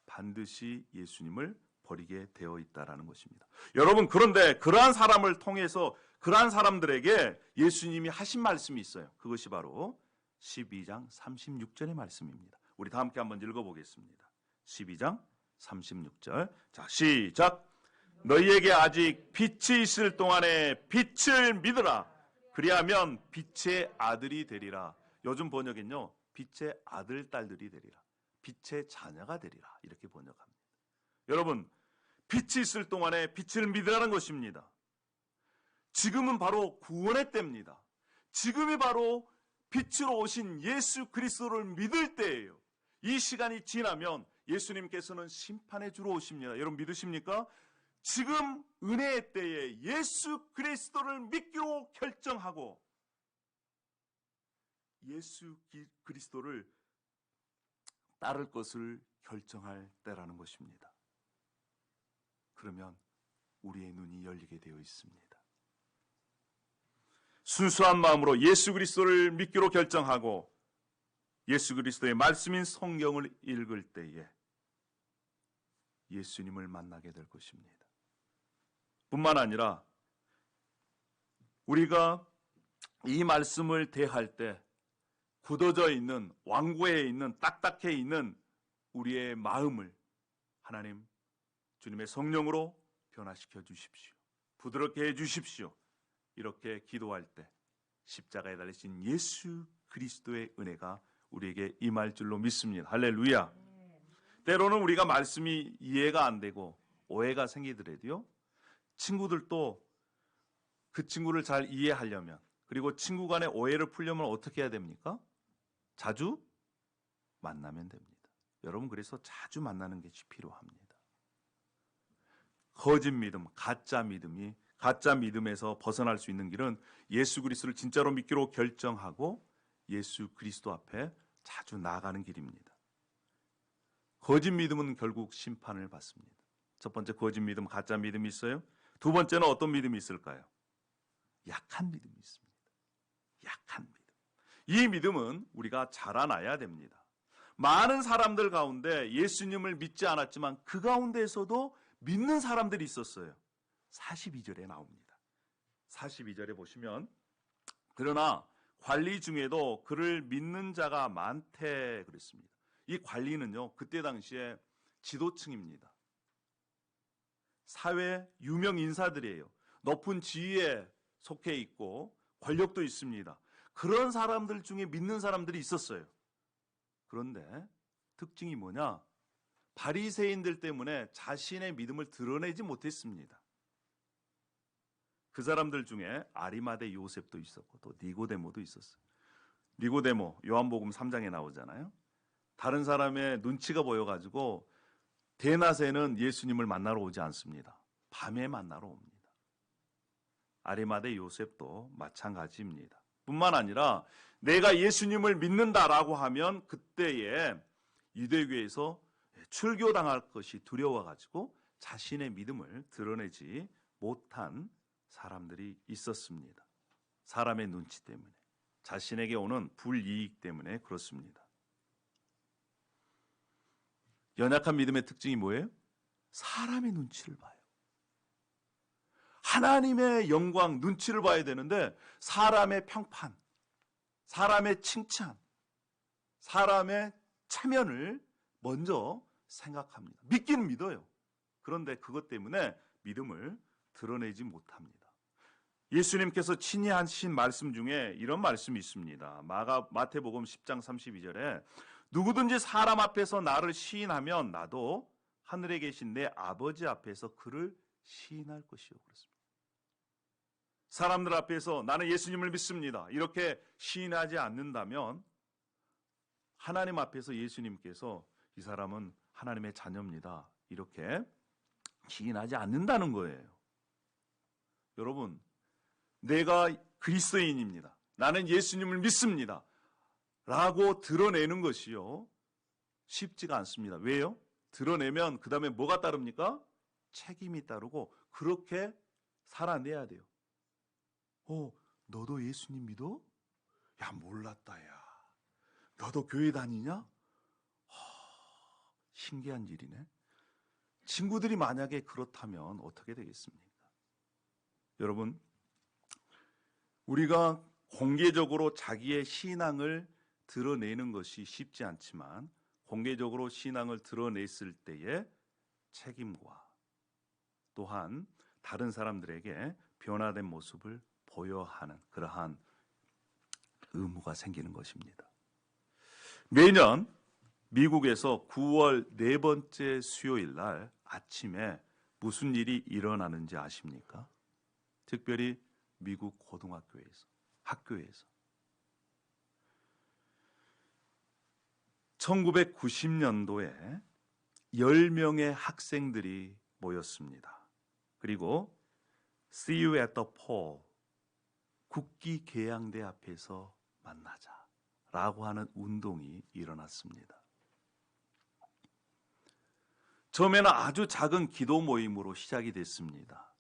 반드시 예수님을 버리게 되어 있다는 것입니다. 여러분, 그런데 그러한 사람을 통해서 그러한 사람들에게 예수님이 하신 말씀이 있어요. 그것이 바로 12장 36절의 말씀입니다. 우리 다 함께 한번 읽어보겠습니다. 12장 36절. 자, 시작. 너희에게 아직 빛이 있을 동안에 빛을 믿으라. 그리하면 빛의 아들이 되리라. 요즘 번역엔요, 빛의 아들, 딸들이 되리라. 빛의 자녀가 되리라. 이렇게 번역합니다. 여러분, 빛이 있을 동안에 빛을 믿으라는 것입니다. 지금은 바로 구원의 때입니다. 지금이 바로 빛으로 오신 예수 그리스도를 믿을 때예요. 이 시간이 지나면 예수님께서는 심판의 주로 오십니다. 여러분 믿으십니까? 지금 은혜의 때에 예수 그리스도를 믿기로 결정하고 예수 그리스도를 따를 것을 결정할 때라는 것입니다. 그러면 우리의 눈이 열리게 되어 있습니다. 순수한 마음으로 예수 그리스도를 믿기로 결정하고 예수 그리스도의 말씀인 성경을 읽을 때에 예수님을 만나게 될 것입니다. 뿐만 아니라 우리가 이 말씀을 대할 때 굳어져 있는, 완고해 있는, 딱딱해 있는 우리의 마음을 하나님, 주님의 성령으로 변화시켜 주십시오. 부드럽게 해 주십시오. 이렇게 기도할 때 십자가에 달리신 예수 그리스도의 은혜가 우리에게 임할 줄로 믿습니다. 할렐루야. 때로는 우리가 말씀이 이해가 안 되고 오해가 생기더라도요, 친구들도 그 친구를 잘 이해하려면, 그리고 친구 간의 오해를 풀려면 어떻게 해야 됩니까? 자주 만나면 됩니다. 여러분, 그래서 자주 만나는 것이 필요합니다. 거짓 믿음, 가짜 믿음에서 벗어날 수 있는 길은 예수 그리스도를 진짜로 믿기로 결정하고 예수 그리스도 앞에 자주 나아가는 길입니다. 거짓 믿음은 결국 심판을 받습니다. 첫 번째, 거짓 믿음, 가짜 믿음이 있어요. 두 번째는 어떤 믿음이 있을까요? 약한 믿음이 있습니다. 약한 믿음. 이 믿음은 우리가 자라나야 됩니다. 많은 사람들 가운데 예수님을 믿지 않았지만 그 가운데에서도 믿는 사람들이 있었어요. 42절에 나옵니다. 42절에 보시면, 그러나 관리 중에도 그를 믿는 자가 많대 그랬습니다. 이 관리는요, 그때 당시에 지도층입니다. 사회 유명 인사들이에요. 높은 지위에 속해 있고 권력도 있습니다. 그런 사람들 중에 믿는 사람들이 있었어요. 그런데 특징이 뭐냐? 바리새인들 때문에 자신의 믿음을 드러내지 못했습니다. 그 사람들 중에 아리마대 요셉도 있었고 또 니고데모도 있었어요. 니고데모, 요한복음 3장에 나오잖아요. 다른 사람의 눈치가 보여가지고 대낮에는 예수님을 만나러 오지 않습니다. 밤에 만나러 옵니다. 아리마대 요셉도 마찬가지입니다. 뿐만 아니라 내가 예수님을 믿는다라고 하면 그때에 유대교에서 출교당할 것이 두려워가지고 자신의 믿음을 드러내지 못한 사람들이 있었습니다. 사람의 눈치 때문에, 자신에게 오는 불이익 때문에 그렇습니다. 연약한 믿음의 특징이 뭐예요? 사람의 눈치를 봐요. 하나님의 영광, 눈치를 봐야 되는데 사람의 평판, 사람의 칭찬, 사람의 체면을 먼저 생각합니다. 믿기는 믿어요. 그런데 그것 때문에 믿음을 드러내지 못합니다. 예수님께서 친히 하신 말씀 중에 이런 말씀이 있습니다. 마태복음 10장 32절에 누구든지 사람 앞에서 나를 시인하면 나도 하늘에 계신 내 아버지 앞에서 그를 시인할 것이요. 그렇습니다. 사람들 앞에서 나는 예수님을 믿습니다, 이렇게 시인하지 않는다면 하나님 앞에서 예수님께서 이 사람은 하나님의 자녀입니다, 이렇게 시인하지 않는다는 거예요. 여러분, 내가 그리스도인입니다, 나는 예수님을 믿습니다 라고 드러내는 것이요, 쉽지가 않습니다. 왜요? 드러내면 그 다음에 뭐가 따릅니까? 책임이 따르고 그렇게 살아내야 돼요. 너도 예수님 믿어? 야, 몰랐다, 야. 너도 교회 다니냐? 신기한 일이네. 친구들이 만약에 그렇다면 어떻게 되겠습니까? 여러분, 우리가 공개적으로 자기의 신앙을 드러내는 것이 쉽지 않지만 공개적으로 신앙을 드러냈을 때의 책임과 또한 다른 사람들에게 변화된 모습을 보여야 하는 그러한 의무가 생기는 것입니다. 매년 미국에서 9월 네 번째 수요일 날 아침에 무슨 일이 일어나는지 아십니까? 특별히 미국 고등학교에서, 학교에서 1990년도에 10명의 학생들이 모였습니다. 그리고 See you at the pole, 국기 계양대 앞에서 만나자 라고 하는 운동이 일어났습니다. 처음에는 아주 작은 기도 모임으로 시작이 됐습니다.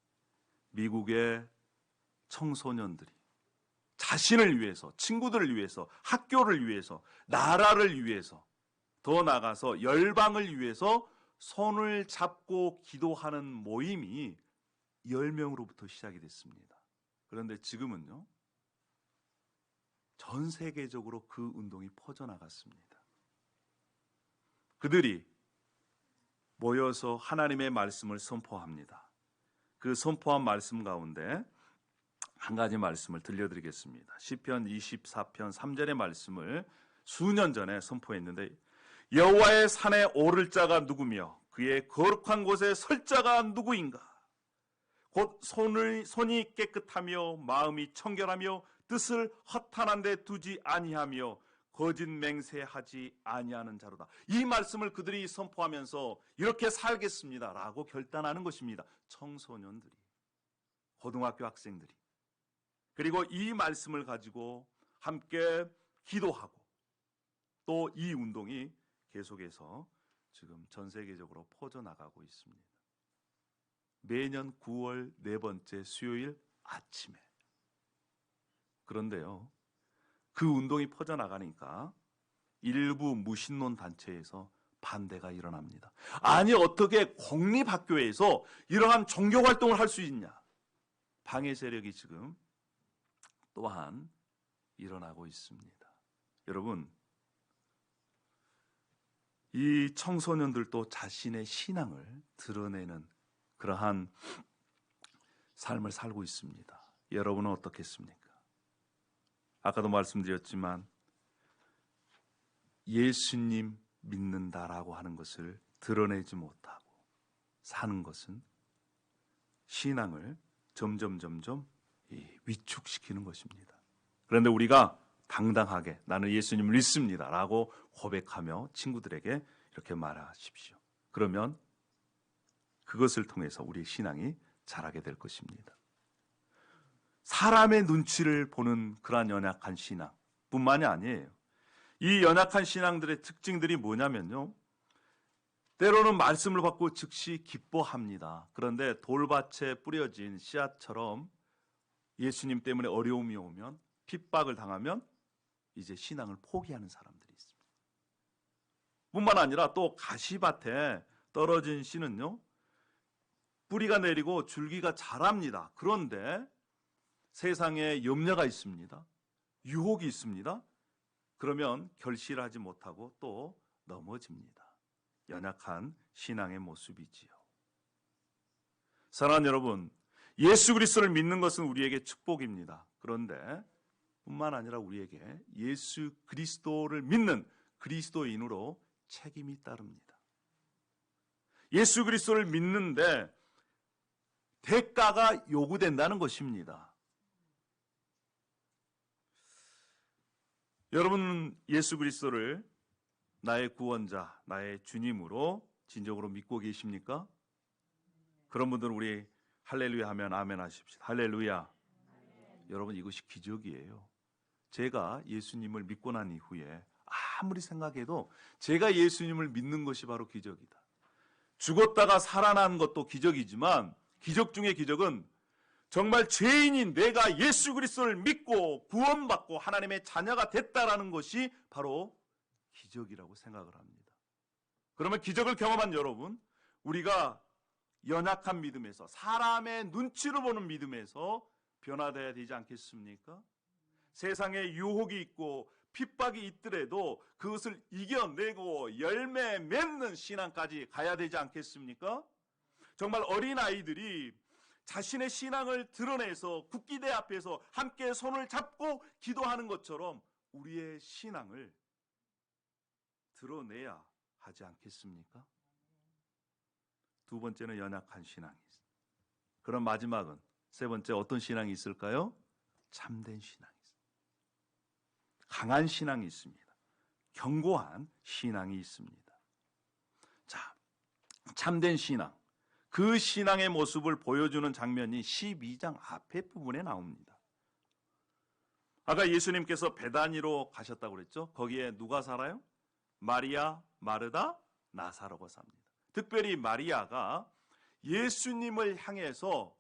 미국의 청소년들이 자신을 위해서, 친구들을 위해서, 학교를 위해서, 나라를 위해서, 더 나아가서 열방을 위해서 손을 잡고 기도하는 모임이 10명으로부터 시작이 됐습니다. 그런데 지금은요, 전 세계적으로 그 운동이 퍼져나갔습니다. 그들이 모여서 하나님의 말씀을 선포합니다. 그 선포한 말씀 가운데 한 가지 말씀을 들려드리겠습니다. 시편 24편 3절의 말씀을 수년 전에 선포했는데 여호와의 산에 오를 자가 누구며 그의 거룩한 곳에 설 자가 누구인가? 곧 손이 깨끗하며 마음이 청결하며 뜻을 허탄한 데 두지 아니하며 거짓 맹세하지 아니하는 자로다. 이 말씀을 그들이 선포하면서 이렇게 살겠습니다라고 결단하는 것입니다. 청소년들이, 고등학교 학생들이. 그리고 이 말씀을 가지고 함께 기도하고 또 이 운동이 계속해서 지금 전 세계적으로 퍼져나가고 있습니다. 매년 9월 네 번째 수요일 아침에. 그런데요, 그 운동이 퍼져나가니까 일부 무신론 단체에서 반대가 일어납니다. 아니, 어떻게 공립학교에서 이러한 종교 활동을 할 수 있냐? 방해 세력이 지금 또한 일어나고 있습니다. 여러분, 이 청소년들도 자신의 신앙을 드러내는 그러한 삶을 살고 있습니다. 여러분은 어떻겠습니까? 아까도 말씀드렸지만 예수님 믿는다라고 하는 것을 드러내지 못하고 사는 것은 신앙을 점점 위축시키는 것입니다. 그런데 우리가 당당하게 나는 예수님을 믿습니다라고 고백하며 친구들에게 이렇게 말하십시오. 그러면 그것을 통해서 우리의 신앙이 자라게 될 것입니다. 사람의 눈치를 보는 그러한 연약한 신앙 뿐만이 아니에요. 이 연약한 신앙들의 특징들이 뭐냐면요, 때로는 말씀을 받고 즉시 기뻐합니다. 그런데 돌밭에 뿌려진 씨앗처럼 예수님 때문에 어려움이 오면, 핍박을 당하면 이제 신앙을 포기하는 사람들이 있습니다. 뿐만 아니라 또 가시밭에 떨어진 씨는요, 뿌리가 내리고 줄기가 자랍니다. 그런데 세상에 염려가 있습니다. 유혹이 있습니다. 그러면 결실을 하지 못하고 또 넘어집니다. 연약한 신앙의 모습이지요. 사랑하는 여러분, 예수 그리스도를 믿는 것은 우리에게 축복입니다. 그런데 뿐만 아니라 우리에게 예수 그리스도를 믿는 그리스도인으로 책임이 따릅니다. 예수 그리스도를 믿는데 대가가 요구된다는 것입니다. 여러분은 예수 그리스도를 나의 구원자, 나의 주님으로 진정으로 믿고 계십니까? 그런 분들은 우리 할렐루야 하면 아멘 하십시오. 할렐루야. 여러분, 이것이 기적이에요. 제가 예수님을 믿고 난 이후에 아무리 생각해도 제가 예수님을 믿는 것이 바로 기적이다. 죽었다가 살아난 것도 기적이지만 기적 중의 기적은 정말 죄인인 내가 예수 그리스도를 믿고 구원받고 하나님의 자녀가 됐다라는 것이 바로 기적이라고 생각을 합니다. 그러면 기적을 경험한 여러분, 우리가 연약한 믿음에서, 사람의 눈치를 보는 믿음에서 변화되어야 되지 않겠습니까? 세상에 유혹이 있고 핍박이 있더라도 그것을 이겨내고 열매 맺는 신앙까지 가야 되지 않겠습니까? 정말 어린아이들이 자신의 신앙을 드러내서 국기대 앞에서 함께 손을 잡고 기도하는 것처럼 우리의 신앙을 드러내야 하지 않겠습니까? 두 번째는 연약한 신앙이 있습니다. 그럼 마지막은, 세 번째, 어떤 신앙이 있을까요? 참된 신앙이 있습니다. 강한 신앙이 있습니다. 견고한 신앙이 있습니다. 자, 참된 신앙, 그 신앙의 모습을 보여주는 장면이 12장 앞에 부분에 나옵니다. 아까 예수님께서 베다니로 가셨다고 그랬죠? 거기에 누가 살아요? 마리아, 마르다, 나사로가 삽니다. 특별히 마리아가 예수님을 향해서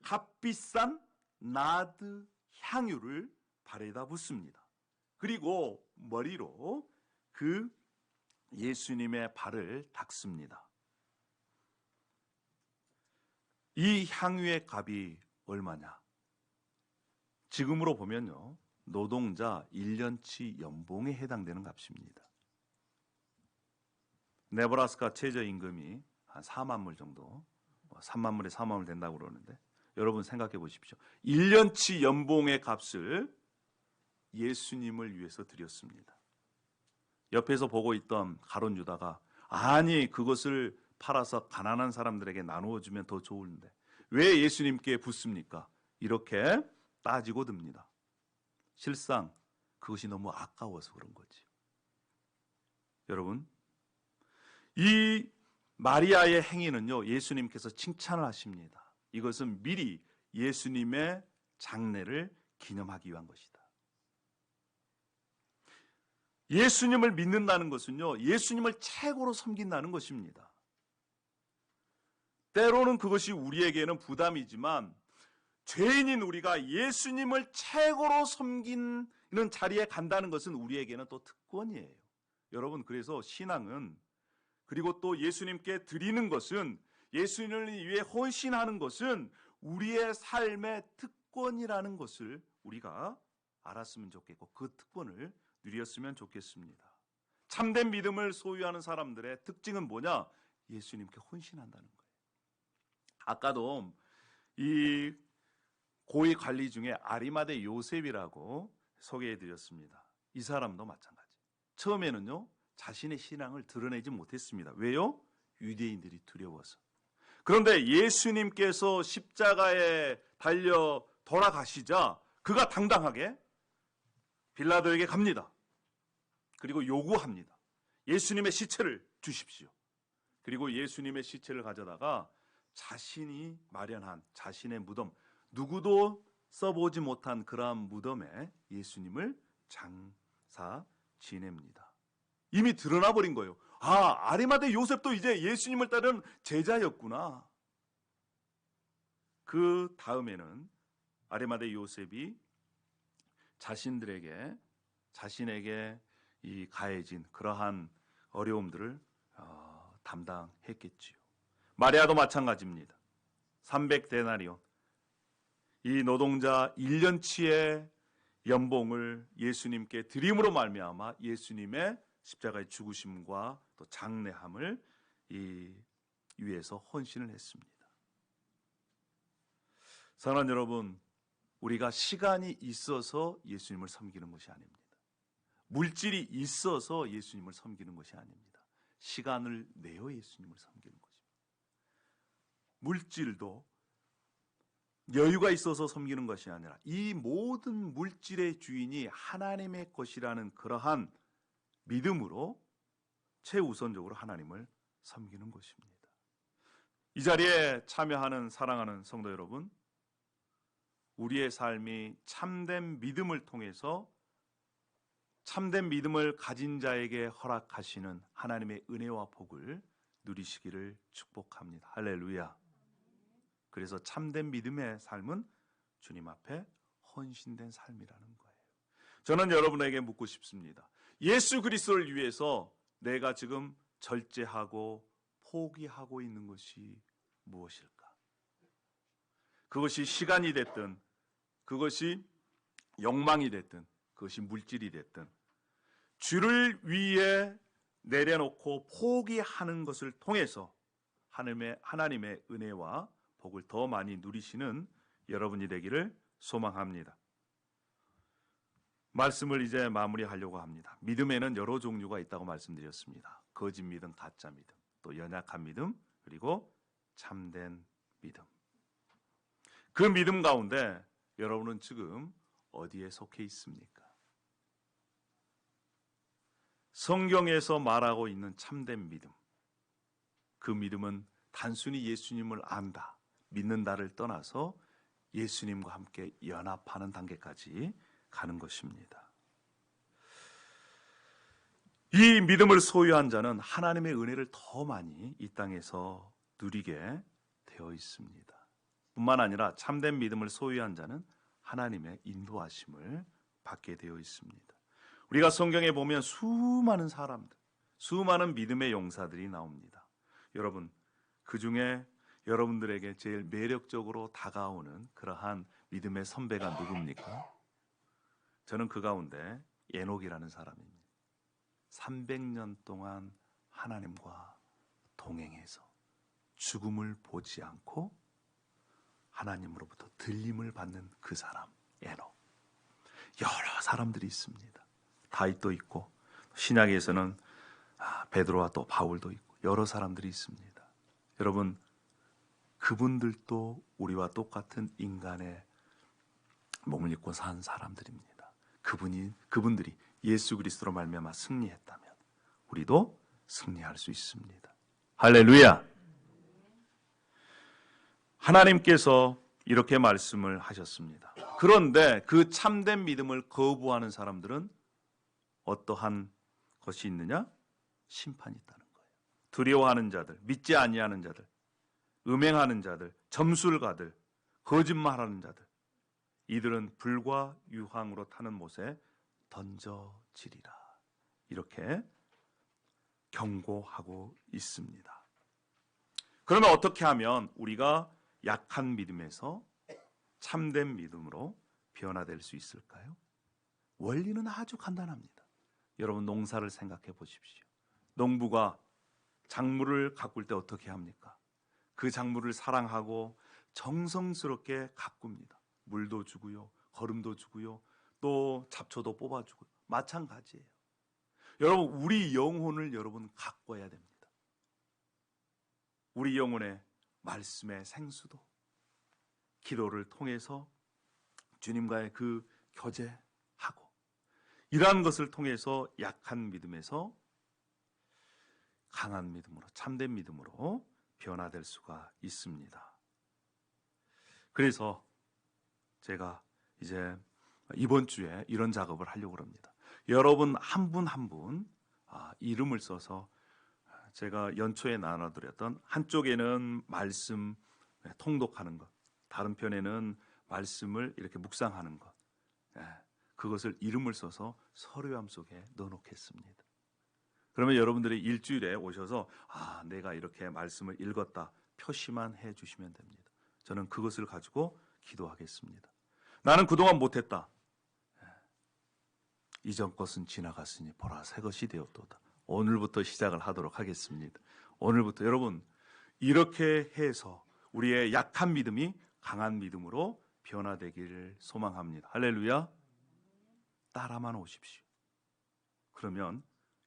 값비싼 나드 향유를 발에다 붓습니다. 그리고 머리로 그 예수님의 발을 닦습니다. 이 향유의 값이 얼마냐? 지금으로 보면요, 노동자 1년치 연봉에 해당되는 값입니다. 네브라스카 최저임금이 한 4만 불 정도, 3만 불에 4만 불 된다고 그러는데, 여러분 생각해 보십시오. 1년치 연봉의 값을 예수님을 위해서 드렸습니다. 옆에서 보고 있던 가룟 유다가 아니 그것을 팔아서 가난한 사람들에게 나누어 주면 더 좋은데 왜 예수님께 붓습니까? 이렇게 따지고 듭니다. 실상 그것이 너무 아까워서 그런 거지. 여러분, 이 마리아의 행위는요, 예수님께서 칭찬을 하십니다. 이것은 미리 예수님의 장례를 기념하기 위한 것이다. 예수님을 믿는다는 것은요, 예수님을 최고로 섬긴다는 것입니다. 때로는 그것이 우리에게는 부담이지만 죄인인 우리가 예수님을 최고로 섬기는 자리에 간다는 것은 우리에게는 또 특권이에요. 여러분, 그래서 신앙은, 그리고 또 예수님께 드리는 것은, 예수님을 위해 헌신하는 것은 우리의 삶의 특권이라는 것을 우리가 알았으면 좋겠고 그 특권을 누렸으면 좋겠습니다. 참된 믿음을 소유하는 사람들의 특징은 뭐냐? 예수님께 헌신한다는 거예요. 아까도 이 고위 관리 중에 아리마대 요셉이라고 소개해드렸습니다. 이 사람도 마찬가지. 처음에는요, 자신의 신앙을 드러내지 못했습니다. 왜요? 유대인들이 두려워서. 그런데 예수님께서 십자가에 달려 돌아가시자 그가 당당하게 빌라도에게 갑니다. 그리고 요구합니다. 예수님의 시체를 주십시오. 그리고 예수님의 시체를 가져다가 자신이 마련한 자신의 무덤, 누구도 써보지 못한 그러한 무덤에 예수님을 장사 지냅니다. 이미 드러나 버린 거예요. 아, 아리마대 요셉도 이제 예수님을 따르는 제자였구나. 그 다음에는 아리마대 요셉이 자신에게 이 가해진 그러한 어려움들을 담당했겠지요. 마리아도 마찬가지입니다. 300데나리온, 이 노동자 1년치의 연봉을 예수님께 드림으로 말미암아 예수님의 십자가의 죽으심과 또 장례함을 위해서 헌신을 했습니다. 사랑하는 여러분, 우리가 시간이 있어서 예수님을 섬기는 것이 아닙니다. 물질이 있어서 예수님을 섬기는 것이 아닙니다. 시간을 내어 예수님을 섬기는 것입니다. 물질도 여유가 있어서 섬기는 것이 아니라 이 모든 물질의 주인이 하나님의 것이라는 그러한 믿음으로 최우선적으로 하나님을 섬기는 것입니다. 이 자리에 참여하는 사랑하는 성도 여러분, 우리의 삶이 참된 믿음을 통해서 참된 믿음을 가진 자에게 허락하시는 하나님의 은혜와 복을 누리시기를 축복합니다. 할렐루야. 그래서 참된 믿음의 삶은 주님 앞에 헌신된 삶이라는 거예요. 저는 여러분에게 묻고 싶습니다. 예수 그리스도를 위해서 내가 지금 절제하고 포기하고 있는 것이 무엇일까? 그것이 시간이 됐든, 그것이 욕망이 됐든, 그것이 물질이 됐든, 주를 위해 내려놓고 포기하는 것을 통해서 하나님의 은혜와 복을 더 많이 누리시는 여러분이 되기를 소망합니다. 말씀을 이제 마무리하려고 합니다. 믿음에는 여러 종류가 있다고 말씀드렸습니다. 거짓 믿음, 가짜 믿음, 또 연약한 믿음, 그리고 참된 믿음. 그 믿음 가운데 여러분은 지금 어디에 속해 있습니까? 성경에서 말하고 있는 참된 믿음, 그 믿음은 단순히 예수님을 안다, 믿는다를 떠나서 예수님과 함께 연합하는 단계까지 가는 것입니다. 이 믿음을 소유한 자는 하나님의 은혜를 더 많이 이 땅에서 누리게 되어 있습니다. 뿐만 아니라 참된 믿음을 소유한 자는 하나님의 인도하심을 받게 되어 있습니다. 우리가 성경에 보면 수많은 사람들, 수많은 믿음의 용사들이 나옵니다. 여러분, 그 중에 여러분들에게 제일 매력적으로 다가오는 그러한 믿음의 선배가 누굽니까? 저는 그 가운데 에녹이라는 사람입니다. 300년 동안 하나님과 동행해서 죽음을 보지 않고 하나님으로부터 들림을 받는 그 사람, 에녹. 여러 사람들이 있습니다. 다윗도 있고 신약에서는 베드로와 또 바울도 있고 여러 사람들이 있습니다. 여러분, 그분들도 우리와 똑같은 인간의 몸을 입고 산 사람들입니다. 그분들이 예수 그리스도로 말미암아 승리했다면 우리도 승리할 수 있습니다. 할렐루야! 하나님께서 이렇게 말씀을 하셨습니다. 그런데 그 참된 믿음을 거부하는 사람들은 어떠한 것이 있느냐? 심판이 있다는 거예요. 두려워하는 자들, 믿지 아니하는 자들, 음행하는 자들, 점술가들, 거짓말하는 자들, 이들은 불과 유황으로 타는 못에 던져지리라. 이렇게 경고하고 있습니다. 그러면 어떻게 하면 우리가 약한 믿음에서 참된 믿음으로 변화될 수 있을까요? 원리는 아주 간단합니다. 여러분, 농사를 생각해 보십시오. 농부가 작물을 가꿀 때 어떻게 합니까? 그 작물을 사랑하고 정성스럽게 가꿉니다. 물도 주고요, 거름도 주고요, 또 잡초도 뽑아주고요. 마찬가지예요. 여러분, 우리 영혼을 여러분 가꿔야 됩니다. 우리 영혼의 말씀의 생수도 기도를 통해서 주님과의 그 교제하고 이러한 것을 통해서 약한 믿음에서 강한 믿음으로, 참된 믿음으로 변화될 수가 있습니다. 그래서 제가 이제 이번 주에 이런 작업을 하려고 합니다. 여러분 한 분 한 분 이름을 써서 제가 연초에 나눠드렸던, 한쪽에는 말씀 통독하는 것, 다른 편에는 말씀을 이렇게 묵상하는 것, 그것을 이름을 써서 서류함 속에 넣어놓겠습니다. 그러면 여러분들이 일주일에 오셔서 내가 이렇게 말씀을 읽었다 표시만 해주시면 됩니다. 저는 그것을 가지고 기도하겠습니다. 나는 그동안 못했다. 이전 것은 지나갔으니 보라 새 것이 되었도다. 오늘부터 시작을 하도록 하겠습니다. 오늘부터 여러분 이렇게 해서 우리의 약한 믿음이 강한 믿음으로 변화되기를 소망합니다. 할렐루야. 따라만 오십시오. 그러면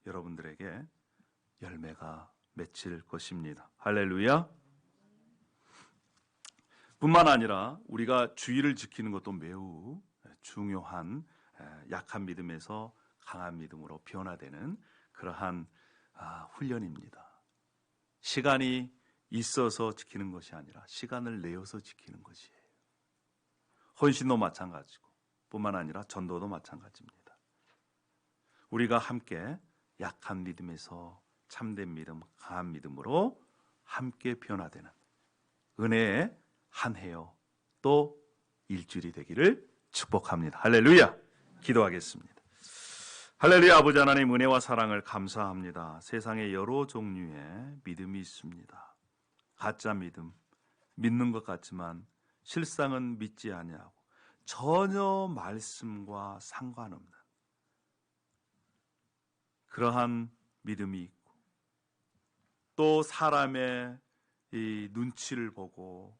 여러분들에게 열매가 맺힐 것입니다. 할렐루야. 뿐만 아니라 우리가 주의를 지키는 것도 매우 중요한, 약한 믿음에서 강한 믿음으로 변화되는 그러한 훈련입니다. 시간이 있어서 지키는 것이 아니라 시간을 내어서 지키는 것이에요. 헌신도 마찬가지고 뿐만 아니라 전도도 마찬가지입니다. 우리가 함께 약한 믿음에서 참된 믿음, 강한 믿음으로 함께 변화되는 은혜의 한 해요 또 일주일이 되기를 축복합니다. 할렐루야. 기도하겠습니다. 할렐루야. 아버지 하나님, 은혜와 사랑을 감사합니다. 세상에 여러 종류의 믿음이 있습니다. 가짜 믿음, 믿는 것 같지만 실상은 믿지 아니하고 전혀 말씀과 상관없는 그러한 믿음이 있고, 또 사람의 이 눈치를 보고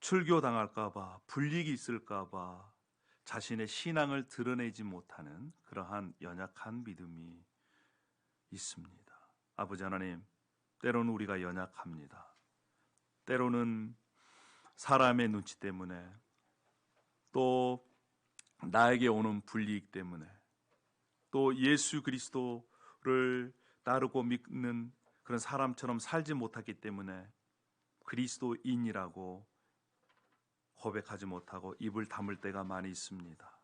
출교당할까봐, 불이익이 있을까봐 자신의 신앙을 드러내지 못하는 그러한 연약한 믿음이 있습니다. 아버지 하나님, 때로는 우리가 연약합니다. 때로는 사람의 눈치 때문에, 또 나에게 오는 불이익 때문에, 또 예수 그리스도를 따르고 믿는 그런 사람처럼 살지 못하기 때문에 그리스도인이라고 고백하지 못하고 입을 다물 때가 많이 있습니다.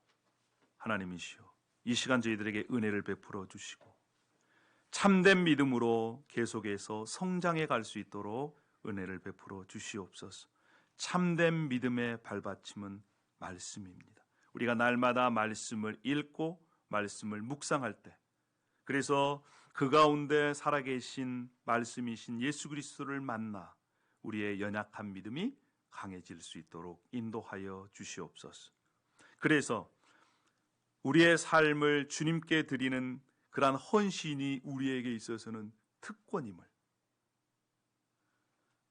하나님이시여, 이 시간 저희들에게 은혜를 베풀어 주시고 참된 믿음으로 계속해서 성장해 갈 수 있도록 은혜를 베풀어 주시옵소서. 참된 믿음의 발받침은 말씀입니다. 우리가 날마다 말씀을 읽고 말씀을 묵상할 때, 그래서 그 가운데 살아계신 말씀이신 예수 그리스도를 만나 우리의 연약한 믿음이 강해질 수 있도록 인도하여 주시옵소서. 그래서 우리의 삶을 주님께 드리는 그러한 헌신이 우리에게 있어서는 특권임을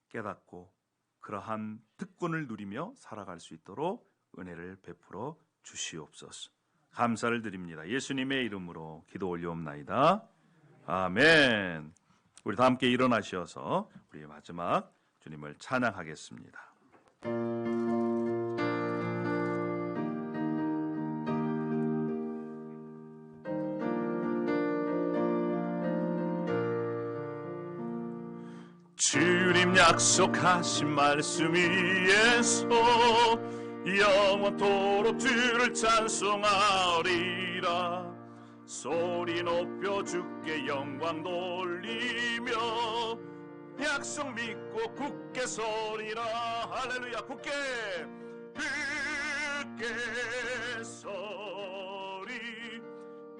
깨닫고 그러한 특권을 누리며 살아갈 수 있도록 은혜를 베풀어 주시옵소서. 감사를 드립니다. 예수님의 이름으로 기도 올려옵나이다. 아멘. 우리 다 함께 일어나셔서 우리 마지막 주님을 찬양하겠습니다. 주님 약속하신 말씀 위에서 영원토록 주를 찬송하리라. 소리 높여 주께 영광 돌리며 약속 믿고 굳게 서리라. 할렐루야. 굳게 서리.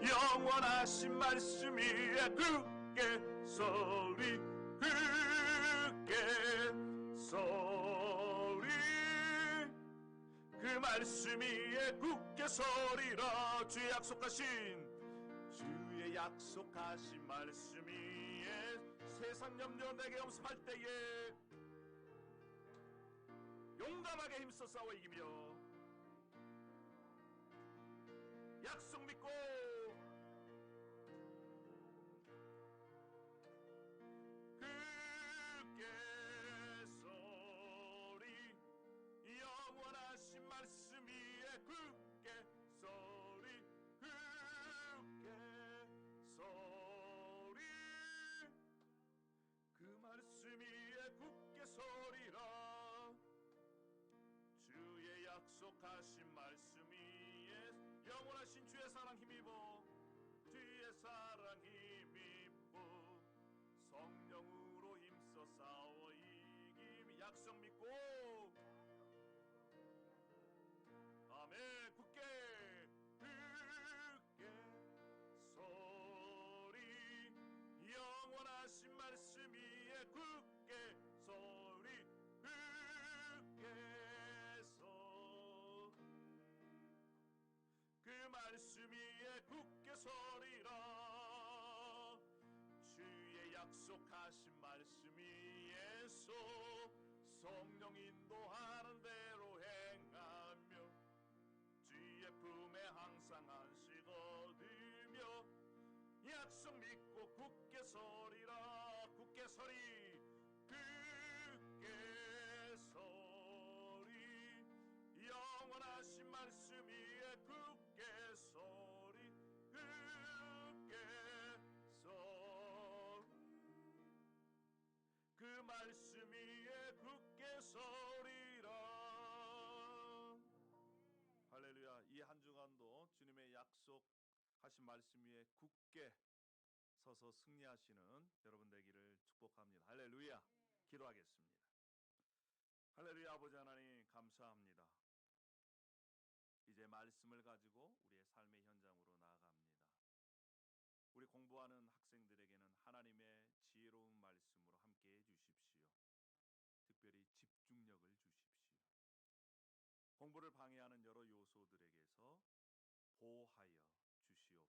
영원하신 말씀 위에 굳게 서리. 굳게 서리. 그 말씀 위에 굳게 서리라. 주의 약속하신 말씀 위에 세상 염려 내게 엄습할 때에 용감하게 힘써 싸워 이기며 약속 믿고 굳게 서리. 영원하신 말씀 위에 굳게 서리. 굳게 서리. 그 말씀 위에 굳게 서리라. 주의 약속하신 말씀 위에 영원하신 주의 사랑 힘입어. 주의 사랑 힘입어. 성령으로 힘써 싸워 이김. 약속 믿고 아멘. 굳게 서리. 영원하신 말씀 위에 굳게 서리. 굳게 서. 그 말씀 위에 굳게 서리라. 주의 약속하신 말씀 위에서 성령 인도하는 대로 행하며 주의 품에 항상 안식 얻으며 약속 믿고 굳게 서리라. 굳게 서리. 굳게 서리. 영원하신 말씀 위에 굳게 서리. 굳게 서리. 그 말씀 위에 굳게 서리라. 할렐루야. 이 한 주간도 주님의 약속하신 말씀 위에 굳게 서서 승리하시는 여러분 되기를 축복합니다. 할렐루야. 기도하겠습니다. 할렐루야. 아버지 하나님 감사합니다. 이제 말씀을 가지고 우리의 삶의 현장으로 나아갑니다. 우리 공부하는 학생들에게는 하나님의 지혜로운 말씀으로 함께해 주십시오. 특별히 집중력을 주십시오. 공부를 방해하는 여러 요소들에게서 보호하여 주시옵소서.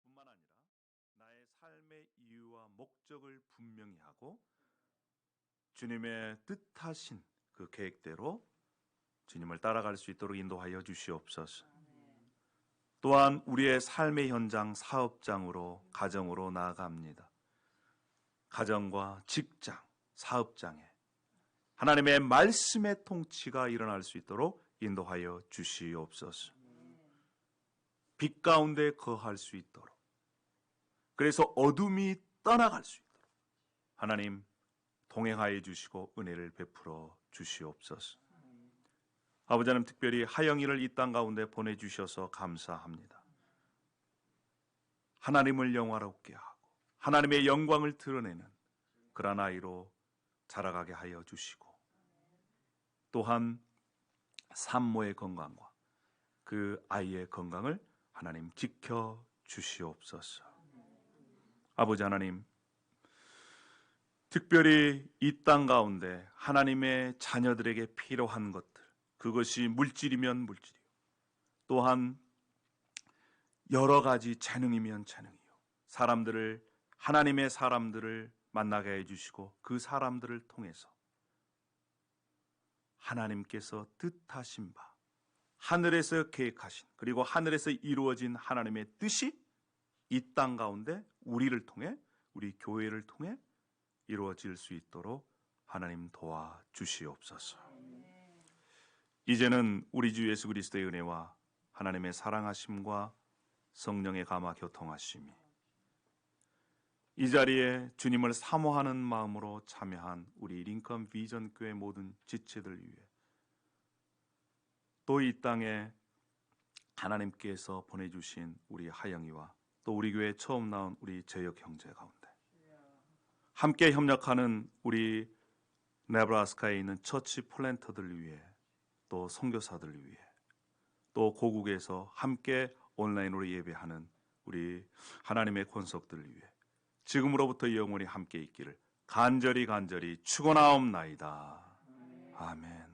뿐만 아니라 나의 삶의 이유와 목적을 분명히 하고 주님의 뜻하신 그 계획대로 주님을 따라갈 수 있도록 인도하여 주시옵소서. 또한 우리의 삶의 현장, 사업장으로, 가정으로 나아갑니다. 가정과 직장, 사업장에 하나님의 말씀의 통치가 일어날 수 있도록 인도하여 주시옵소서. 빛 가운데 거할 수 있도록, 그래서 어둠이 떠나갈 수 있도록 하나님 동행하여 주시고 은혜를 베풀어 주시옵소서. 아버지 하나님, 특별히 하영이를 이 땅 가운데 보내주셔서 감사합니다. 하나님을 영화롭게 하고 하나님의 영광을 드러내는 그런 아이로 자라가게 하여 주시고, 또한 산모의 건강과 그 아이의 건강을 하나님 지켜 주시옵소서. 아버지 하나님, 특별히 이 땅 가운데 하나님의 자녀들에게 필요한 것들, 그것이 물질이면 물질이요, 또한 여러 가지 재능이면 재능이요, 하나님의 사람들을 만나게 해주시고 그 사람들을 통해서 하나님께서 뜻하신 바, 하늘에서 계획하신 그리고 하늘에서 이루어진 하나님의 뜻이 이 땅 가운데 우리를 통해 우리 교회를 통해 이루어질 수 있도록 하나님 도와주시옵소서. 이제는 우리 주 예수 그리스도의 은혜와 하나님의 사랑하심과 성령의 감화 교통하심이 이 자리에 주님을 사모하는 마음으로 참여한 우리 링컨 비전 교회 모든 지체들 위해 또 이 땅에 하나님께서 보내주신 우리 하영이와 또 우리 교회에 처음 나온 우리 재혁 형제 가운데 함께 협력하는 우리 네브라스카에 있는 처치 플랜터들 위해 또 선교사들 위해 또 고국에서 함께 온라인으로 예배하는 우리 하나님의 권속들 위해 지금으로부터 영원히 함께 있기를 간절히 축원하옵나이다. 아멘.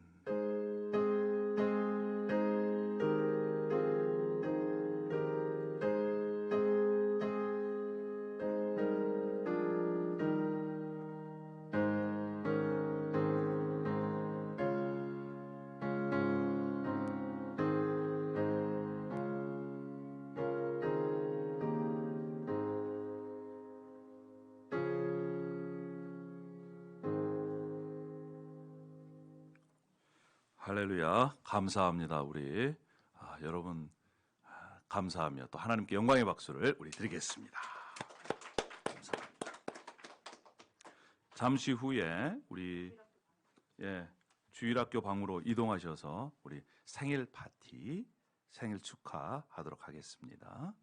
할렐루야. 감사합니다. 우리 여러분 감사하며 또 하나님께 영광의 박수를 우리 드리겠습니다. 감사합니다. 잠시 후에 우리 주일학교 방으로 이동하셔서 우리 생일 파티 생일 축하하도록 하겠습니다.